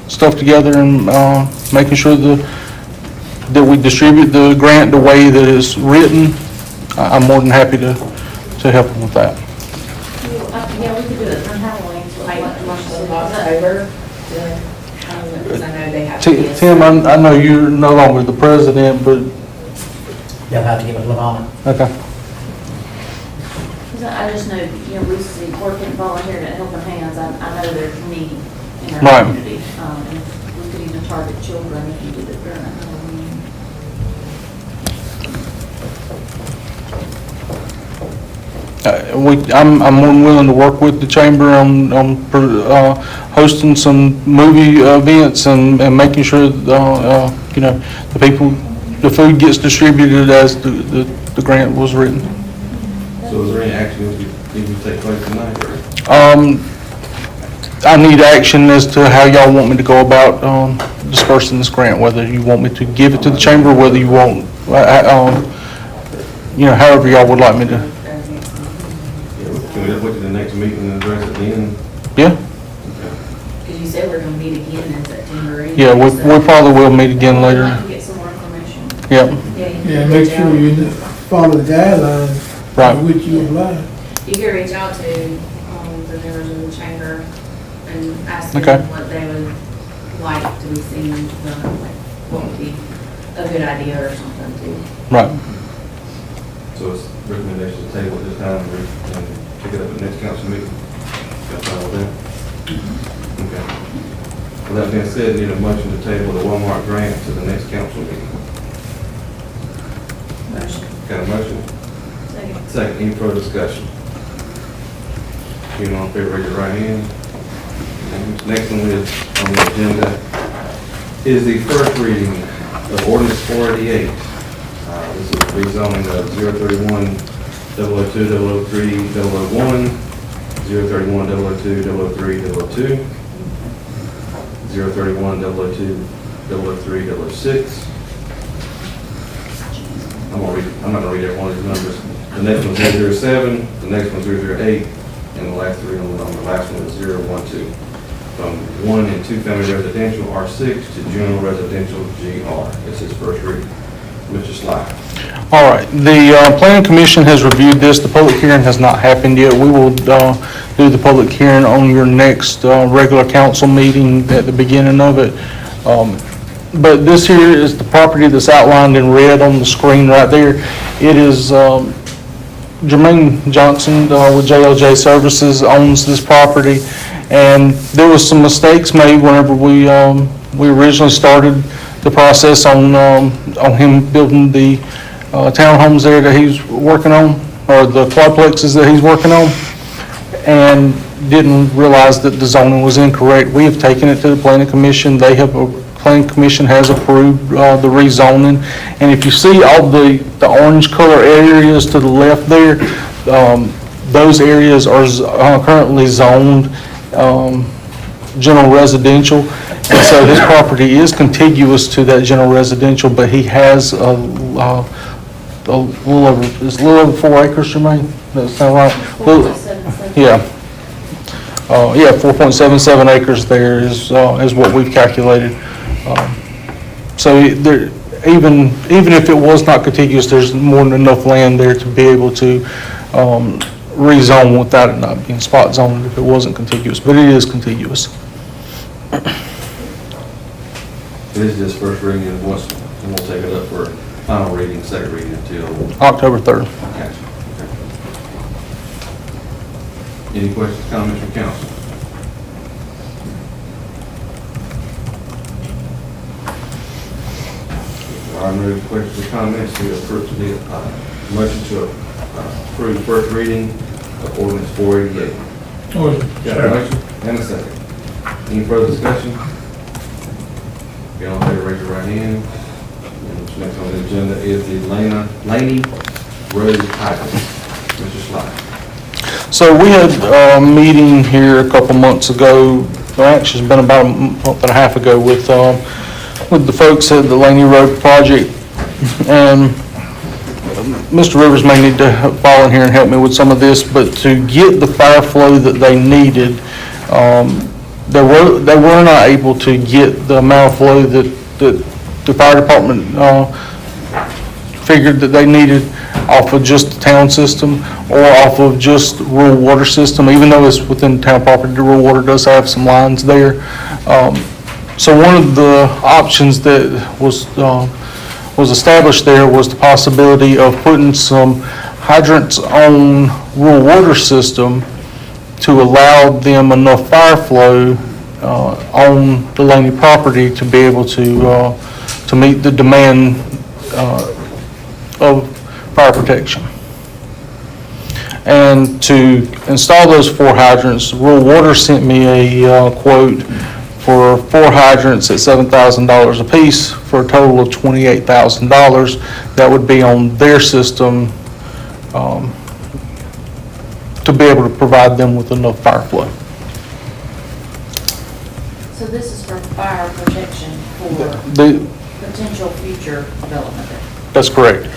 stuff together and making sure that we distribute the grant the way that it's written, I'm more than happy to help them with that. yeah, we could do it on Halloween. so Like, like March of October, because I know they have to be. Tim, I know you're no longer the president, but, They'll have to give us Lavon. okay. Cause I just know, we see working volunteer at Helping Hands, I know there's need in our Right. community. And if we could even target children if you did it during Halloween. I'm more than willing to work with the chamber on hosting some movie events and making sure, the people, the food gets distributed as the grant was written. So is there any action that needs to take place tonight? I need action as to how y'all want me to go about dispersing this grant, whether you want me to give it to the chamber, whether you want, however y'all would like me to. Can we look at the next meeting and address it then? Yeah? Because you said we're gonna meet again in September. anyway, Yeah, we so- probably will meet again later. I'd like to get some more information. Yep, Yeah, make sure you follow the guidelines right. which you apply. You could reach out to the members of the chamber and ask them Okay. what they would like to be seen done, like what would be a good idea or something too. Right. So it's recommendation to table at this time and pick it up at the next council meeting. Y'all fine with that? Okay. With that being said, need a motion to table the Walmart grant to the next council meeting. Motion. Got a motion? Second. Second, any further discussion? Hearing all in favor, raise your right hand. Next one is on the agenda is the first reading of ordinance 488. This is rezoning of 031, 002, 003, 001, 031, 002, 003, 002, 031, 002, 003, 006. I'm not gonna read every one of these numbers. The next one's 007, the next one's 008, and the last three on the last one is 012. From 1 and 2 family residential R6 to general residential GR. This is first reading. Mr. Sly. All right, the planning commission has reviewed this. The public hearing has not happened yet. We will do the public hearing on your next regular council meeting at the beginning of it. But this here is the property that's outlined in red on the screen right there. It is Jermaine Johnson with JLJ Services owns this property. And there was some mistakes made whenever we originally started the process on him building the townhomes there that he's working on, or the quadplexes that he's working on, and didn't realize that the zoning was incorrect. We have taken it to the planning commission. Planning commission has approved the rezoning. And if you see all the orange color areas to the left there, those areas are currently zoned general residential, and so his property is contiguous to that general residential, but he has a little over 4 acres, Jermaine? Does that sound right? 4.77. Yeah. 4.77 acres there is what we've calculated. So there, even if it was not contiguous, there's more than enough land there to be able to rezone without it not being spot zoned if it wasn't contiguous, but it is contiguous. This is just first reading, and we'll take it up for final reading, second reading until October 3rd. Gotcha. Okay. Any questions, comments from council? There are no questions or comments. We approve the motion to approve first reading of ordinance 488. Got a motion and a second. Any further discussion? If y'all in favor, raise your right hand. And next on the agenda is the Laney Road hydrant. Mr. Sly. So we had a meeting here a couple months ago, actually it's been about a month and a half ago, with the folks at the Laney Road project. And Mr. Rivers may need to fall in here and help me with some of this, but to get the fire flow that they needed, they were not able to get the amount of flow that the fire department figured that they needed off of just the town system or off of just rural water system, even though it's within town property. The rural water does have some lines there. So one of the options that was established there was the possibility of putting some hydrants on rural water system to allow them enough fire flow on the Laney property to be able to meet the demand of fire protection. And to install those 4 hydrants, rural water sent me a quote for 4 hydrants at $7,000 a piece for a total of $28,000. That would be on their system to be able to provide them with enough fire flow. So this is for fire protection for The- potential future development. That's correct.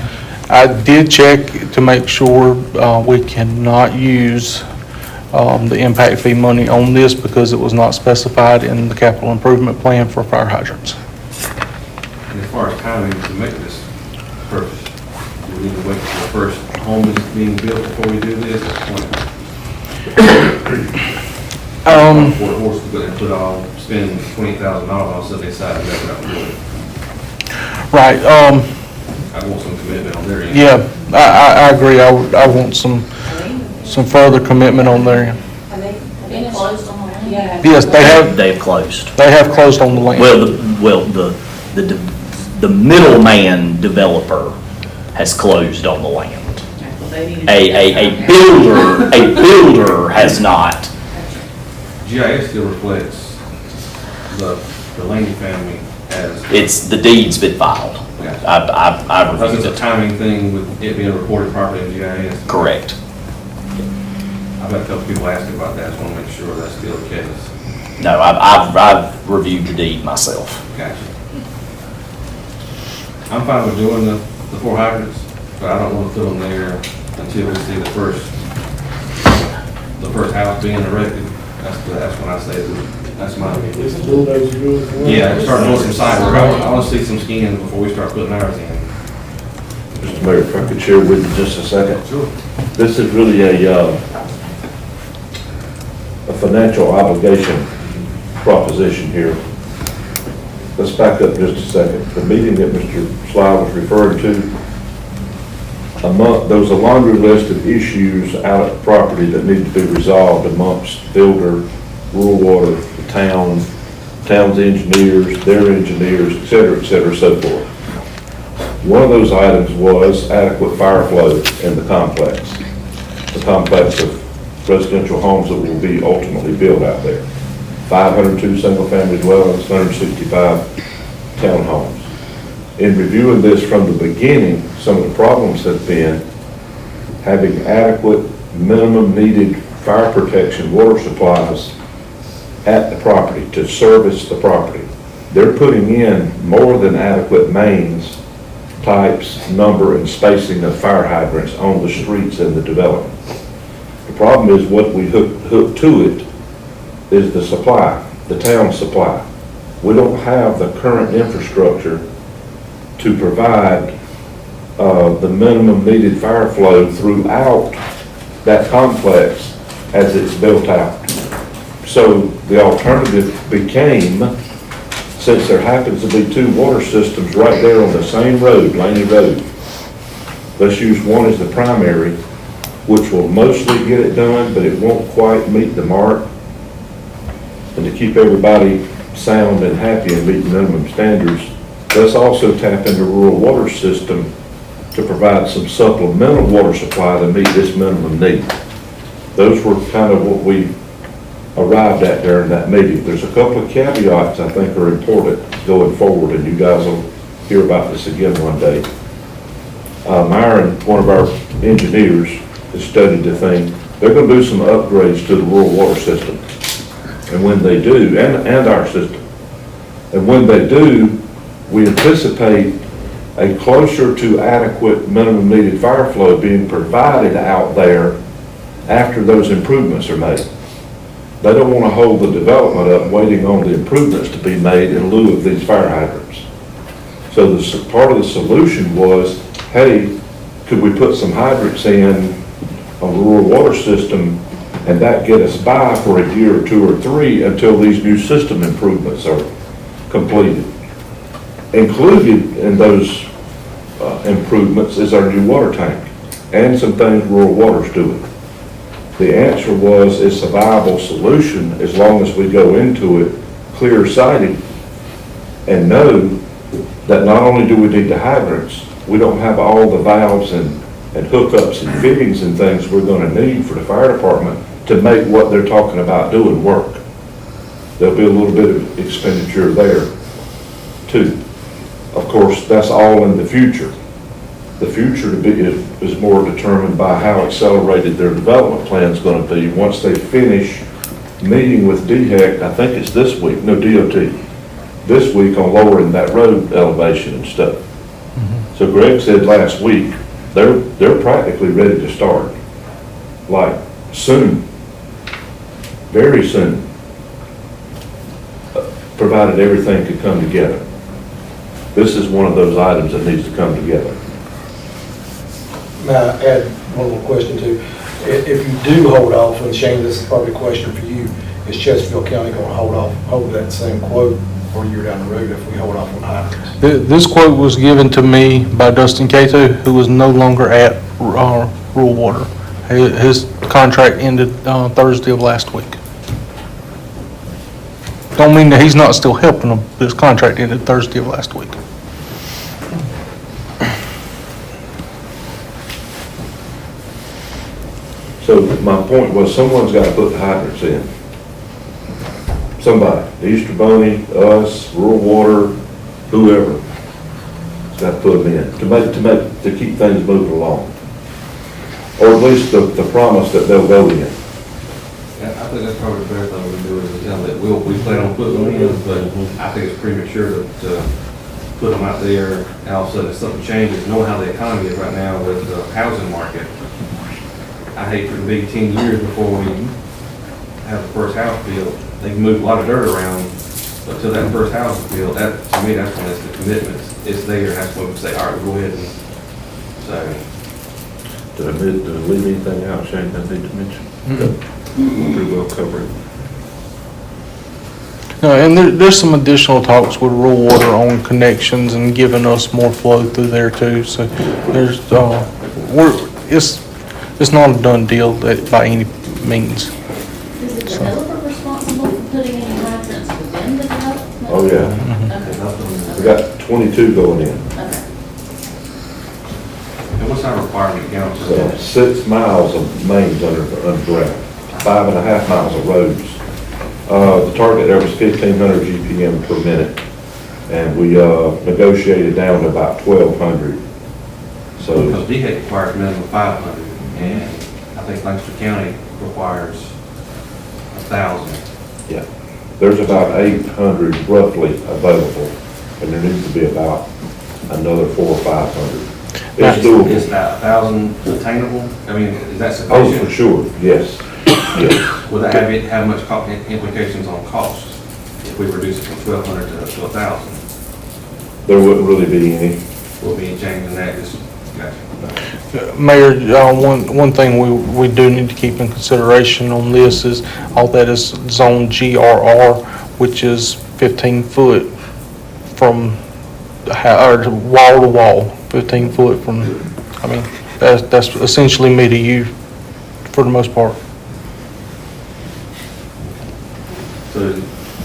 I did check to make sure we cannot use the impact fee money on this because it was not specified in the capital improvement plan for fire hydrants. And as far as timing to make this purchase, do we need to wait for the first home is being built before we do this? Fort Horse is going to spend $20,000 on something they decide to never do it. Right. I want some commitment on their end. Yeah, I agree. I want some further commitment on their end. Have they closed on the land? Yeah. Yes, They've closed. they have closed on the land. The middleman developer has closed on the land. A builder has not. GIS still reflects the Laney family as. It's, the deed's been filed. Gotcha. I've Because reviewed it's a it. timing thing with it being reported properly in GIS. Correct. I've had a couple people asking about that, so I want to make sure that's still the case. No, I've reviewed the deed myself. Gotcha. I'm fine with doing the 4 hydrants, but I don't want to put them there until we see the first house being erected. That's when I say that's my opinion. Yeah, start doing some site work. I want to see some skin before we start putting ours in. Mr. Mayor, if I could share with you just a second. Sure. This is really a financial obligation proposition here. Let's back up just a second. The meeting that Mr. Sly was referring to, there was a laundry list of issues out at the property that need to be resolved amongst builder, rural water, the town's engineers, their engineers, et cetera, so forth. One of those items was adequate fire flow in the complex of residential homes that will be ultimately built out there. 502 single-family dwellings, 165 townhomes. In reviewing this from the beginning, some of the problems have been having adequate minimum needed fire protection water supplies at the property to service the property. They're putting in more than adequate mains, types, number, and spacing of fire hydrants on the streets in the development. The problem is what we hook to it is the supply, the town supply. We don't have the current infrastructure to provide the minimum needed fire flow throughout that complex as it's built out. So the alternative became, since there happens to be 2 water systems right there on the same road, Laney Road, let's use one as the primary, which will mostly get it done, but it won't quite meet the mark. And to keep everybody sound and happy and meet minimum standards, let's also tap into rural water system to provide some supplemental water supply to meet this minimum need. Those were kind of what we arrived at during that meeting. There's a couple of caveats I think are important going forward, and you guys will hear about this again one day. Myron, one of our engineers, has studied the thing. They're going to do some upgrades to the rural water system. And when they do, and our system, and when they do, we anticipate a closer to adequate minimum needed fire flow being provided out there after those improvements are made. They don't want to hold the development up waiting on the improvements to be made in lieu of these fire hydrants. So part of the solution was, hey, could we put some hydrants in a rural water system and that get us by for a year or 2 or 3 until these new system improvements are completed. Included in those improvements is our new water tank and some things rural water's doing. The answer was it's a viable solution as long as we go into it clear-sighted and know that not only do we need the hydrants, we don't have all the valves and hookups and fittings and things we're going to need for the fire department to make what they're talking about doing work. There'll be a little bit of expenditure there too. Of course, that's all in the future. The future to be is more determined by how accelerated their development plan is going to be once they finish meeting with DHEC. I think it's this week, no, DOT, this week on lowering that road elevation and stuff. So Greg said last week, they're practically ready to start, like soon, very soon, provided everything could come together. This is one of those items that needs to come together. May I add one more question too? If you do hold off, and Shane, this is probably a question for you, is Chesterfield County going to hold that same quote or a year down the road if we hold off on hydrants? This quote was given to me by Dustin Cato, who is no longer at Rural Water. His contract ended Thursday of last week. Don't mean that he's not still helping them, but his contract ended Thursday of last week. So my point was, someone's got to put the hydrants in. Somebody, Easter Boney, us, Rural Water, whoever, has got to put them in to keep things moving along. Or at least the promise that they'll go in. Yeah, I think that's probably the best thing we do is tell that we plan on putting them in, but I think it's premature to put them out there, and all of a sudden if something changes, knowing how the economy is right now with the housing market. I hate for it to be 10 years before we have the first house built. They can move a lot of dirt around, but till that first house is built, that, to me, that's when it's the commitment. It's there, that's when we say, all right, go ahead and, so. Did I leave anything out, Shane, I need to mention? Pretty well covered. And there's some additional talks with Rural Water on connections and giving us more flow through there too. So there's, it's not a done deal by any means. Is the developer responsible for putting any hydrants within the development? Oh, yeah. Okay. We got 22 going in. Okay. And what's our requirement, council? So 6 miles of mains underground, 5.5 miles of roads. The target there was 1,500 GPM per minute, and we negotiated down to about 1,200. So Because DHEC requires minimum 500, and I think Lancaster County requires 1,000. yeah, there's about 800 roughly available, and there needs to be about another 400 or 500. It's doable. Is that 1,000 attainable? I mean, is that Oh, sufficient? for sure, yes, yes. Would that have much implications on cost if we reduce it from 1,200 to 1,000? There wouldn't really be any. Will be changing that, just, gotcha. Mayor, one thing we do need to keep in consideration on this is all that is zone GRR, which is 15 foot from or wall to wall, 15 foot from, I mean, that's essentially me to you for the most part. So,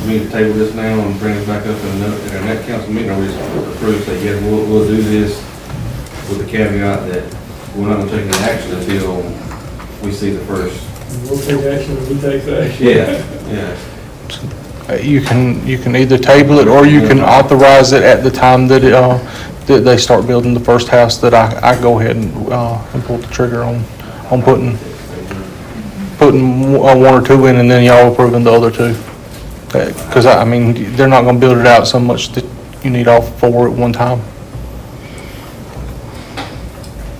we need to table this now and bring it back up in our next council meeting, or we just approve, say, yeah, we'll do this with the caveat that we're not gonna take any action until we see the first. We'll take action when we take the action. Yeah. You can either table it or you can authorize it at the time that that they start building the first house, that I go ahead and pull the trigger on putting one or two in, and then y'all approving the other two. Because I mean, they're not gonna build it out so much that you need all 4 at one time.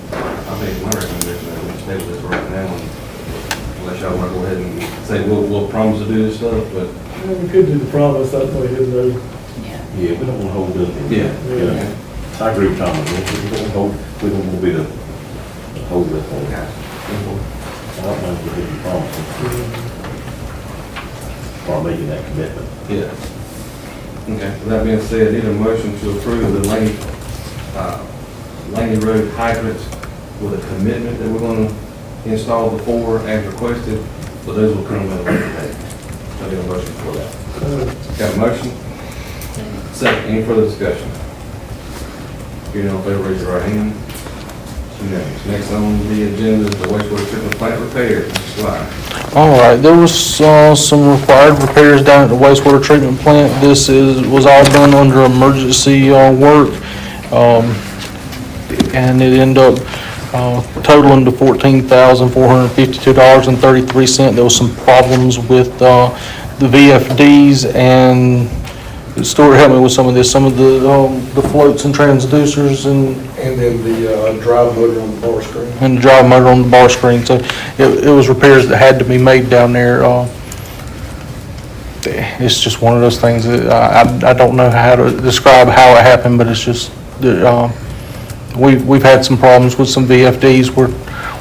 I think my recommendation is we table this right now, unless y'all wanna go ahead and say, we'll promise to do this stuff, but. Well, we could do the promise, that way he'll know. Yeah, we don't want to hold this. Yeah. I agree with Thomas, we don't want to be the hold this one. I don't know if we're getting promises or making that commitment. Yeah. Okay, with that being said, need a motion to approve the Laney Road hydrants with a commitment that we're gonna install the 4 as requested, but those will come with a later date. I need a motion for that. Got a motion? Second, any further discussion? Hearing all in favor, raise your right hand. Unanimous. Next on the agenda is the wastewater treatment plant repair. Mr. Squire. All right, there was some required repairs down at the wastewater treatment plant. This was all done under emergency work, and it ended up totaling to $14,452.33. There was some problems with the VFDs, and Stuart helped me with some of this, some of the floats and transducers and then the drive motor on the bar screen. the drive motor on the bar screen. So it was repairs that had to be made down there. It's just one of those things that I don't know how to describe how it happened, but it's just that we've had some problems with some VFDs.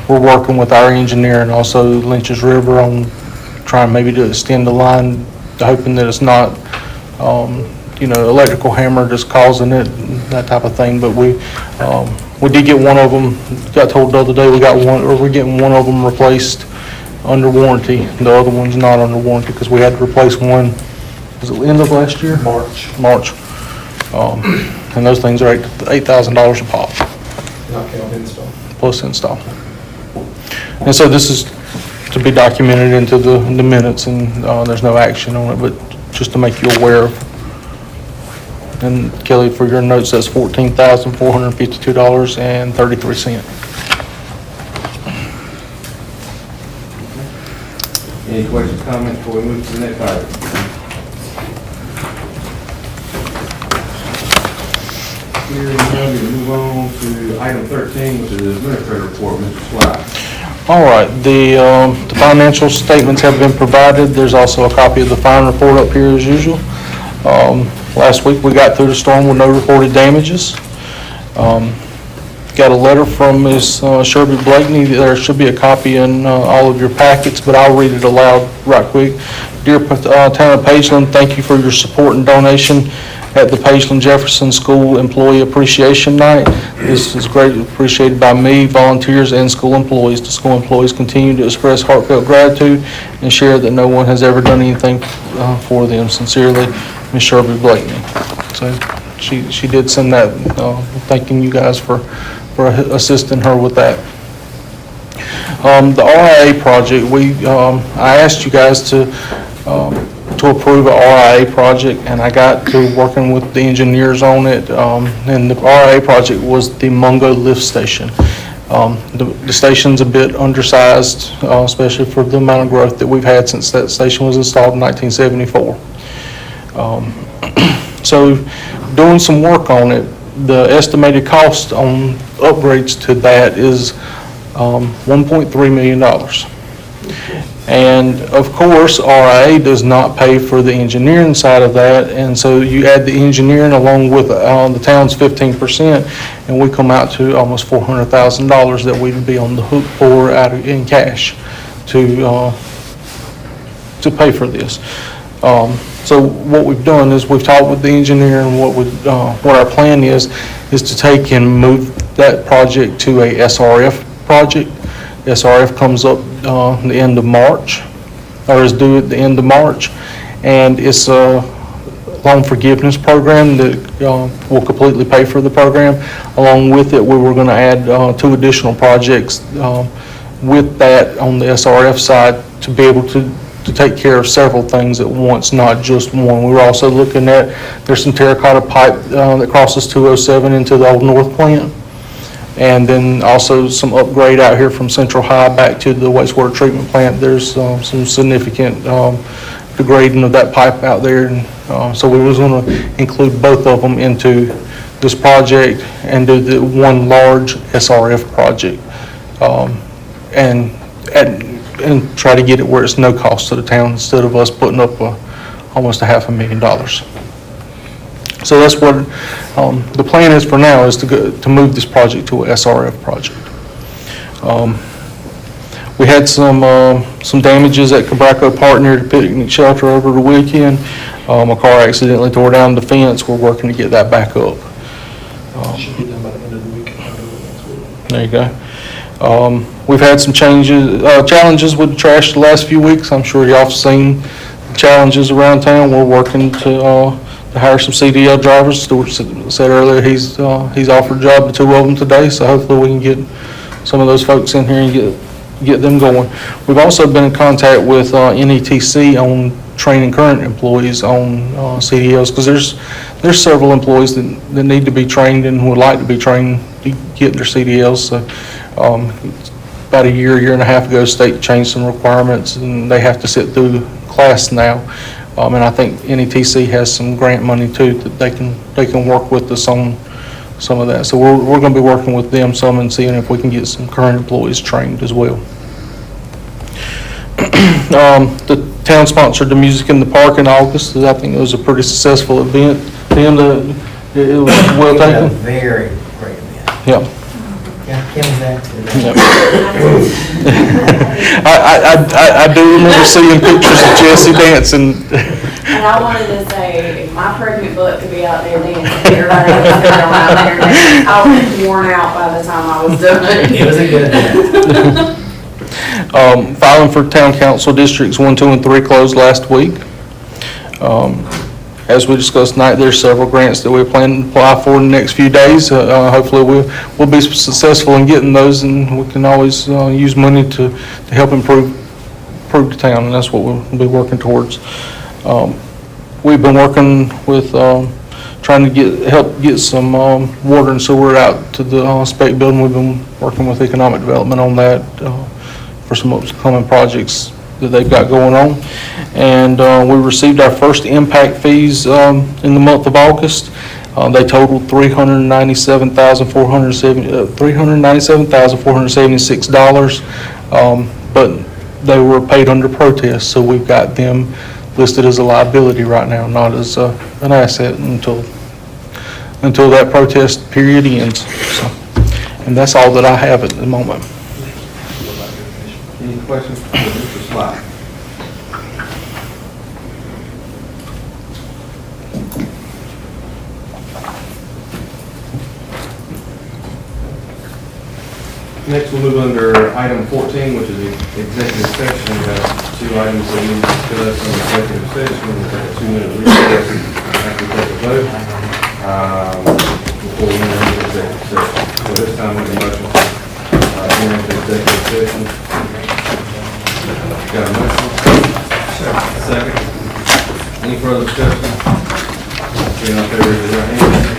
We're working with our engineer and also Lynch's River on trying maybe to extend the line, hoping that it's not electrical hammer just causing it, that type of thing, but we did get one of them, got told the other day we're getting one of them replaced under warranty. The other one's not under warranty because we had to replace one, was it the end of last year? March. And those things are $8,000 a pop, Not counting install. plus install. And so this is to be documented into the minutes, and there's no action on it, but just to make you aware of. And Kelly, for your notes, that's $14,452.33. Any questions, comments before we move to the next item? Hearing none, we move on to item 13, which is the administrator report, Mr. Sly. All right, the financial statements have been provided. There's also a copy of the fine report up here as usual. Last week, we got through the storm with no reported damages. Got a letter from Ms. Shelby Blakeney. There should be a copy in all of your packets, but I'll read it aloud right quick. Dear Town of Pageland, thank you for your support and donation at the Pageland Jefferson School Employee Appreciation Night. This is greatly appreciated by me, volunteers, and school employees. The school employees continue to express heartfelt gratitude and share that no one has ever done anything for them. Sincerely, Ms. Shelby Blakeney. So she did send that, thanking you guys for assisting her with that. The RIA project, I asked you guys to approve a RIA project, and I got to working with the engineers on it, and the RIA project was the Mungo lift station. The station's a bit undersized, especially for the amount of growth that we've had since that station was installed in 1974. So doing some work on it, the estimated cost on upgrades to that is $1.3 million. And of course, RIA does not pay for the engineering side of that, and so you add the engineering along with the town's 15%, and we come out to almost $400,000 that we'd be on the hook for in cash to pay for this. So what we've done is we've talked with the engineer, and what our plan is to take and move that project to a SRF project. SRF comes up the end of March, or is due at the end of March, and it's a loan forgiveness program that will completely pay for the program. Along with it, we were going to add 2 additional projects with that on the SRF side to be able to take care of several things at once, not just one. We were also looking at, there's some terracotta pipe that crosses 207 into the Old North plant, and then also some upgrade out here from Central High back to the wastewater treatment plant. There's some significant degrading of that pipe out there, and so we was going to include both of them into this project and do the one large SRF project, and try to get it where it's no cost to the town instead of us putting up almost $500,000. So that's what the plan is for now, is to move this project to a SRF project. We had some damages at Cabraco Park near the picnic shelter over the weekend. A car accidentally tore down the fence. We're working to get that back up. Should be done by the end of the week. There you go. We've had some challenges with the trash the last few weeks. I'm sure y'all have seen the challenges around town. We're working to hire some CDL drivers. Stuart said earlier he's offered a job to 2 of them today, so hopefully we can get some of those folks in here and get them going. We've also been in contact with NETC on training current employees on CDLs, because there's several employees that need to be trained and would like to be trained to get their CDLs. So about a year and a half ago, state changed some requirements, and they have to sit through class now. And I think NETC has some grant money too that they can work with us on some of that. So we're going to be working with them some and seeing if we can get some current employees trained as well. The town sponsored the Music in the Park in August. I think it was a pretty successful event. It was well taken. Very great event. Yeah. Yeah, Kim was there. I do remember seeing pictures of Jesse dancing And I wanted to say, if my pregnant butt could be out there dancing, everybody was there out there dancing. I was worn out by the time I was done. It was a good event. Filing for town council districts 1, 2, and 3 closed last week. As we discussed tonight, there's several grants that we plan to apply for in the next few days. Hopefully, we'll be successful in getting those, and we can always use money to help improve the town, and that's what we'll be working towards. We've been working with trying to help get some water and sewer out to the spec building. We've been working with economic development on that for some upcoming projects that they've got going on. And we received our first impact fees in the month of August. They totaled $397,476, but they were paid under protest, so we've got them listed as a liability right now, not as an asset until that protest period ends. So, and that's all that I have at the moment. Any questions for Mr. Sly? Next, we'll move under item 14, which is the executive session. We have 2 items that we need to discuss in executive session. We'll take a 2-minute recess after we take a vote before we enter into executive session. So this time, we have a motion to enter into executive session. Got a motion? Second. Any further discussion? Seeing none, favor raise your hand.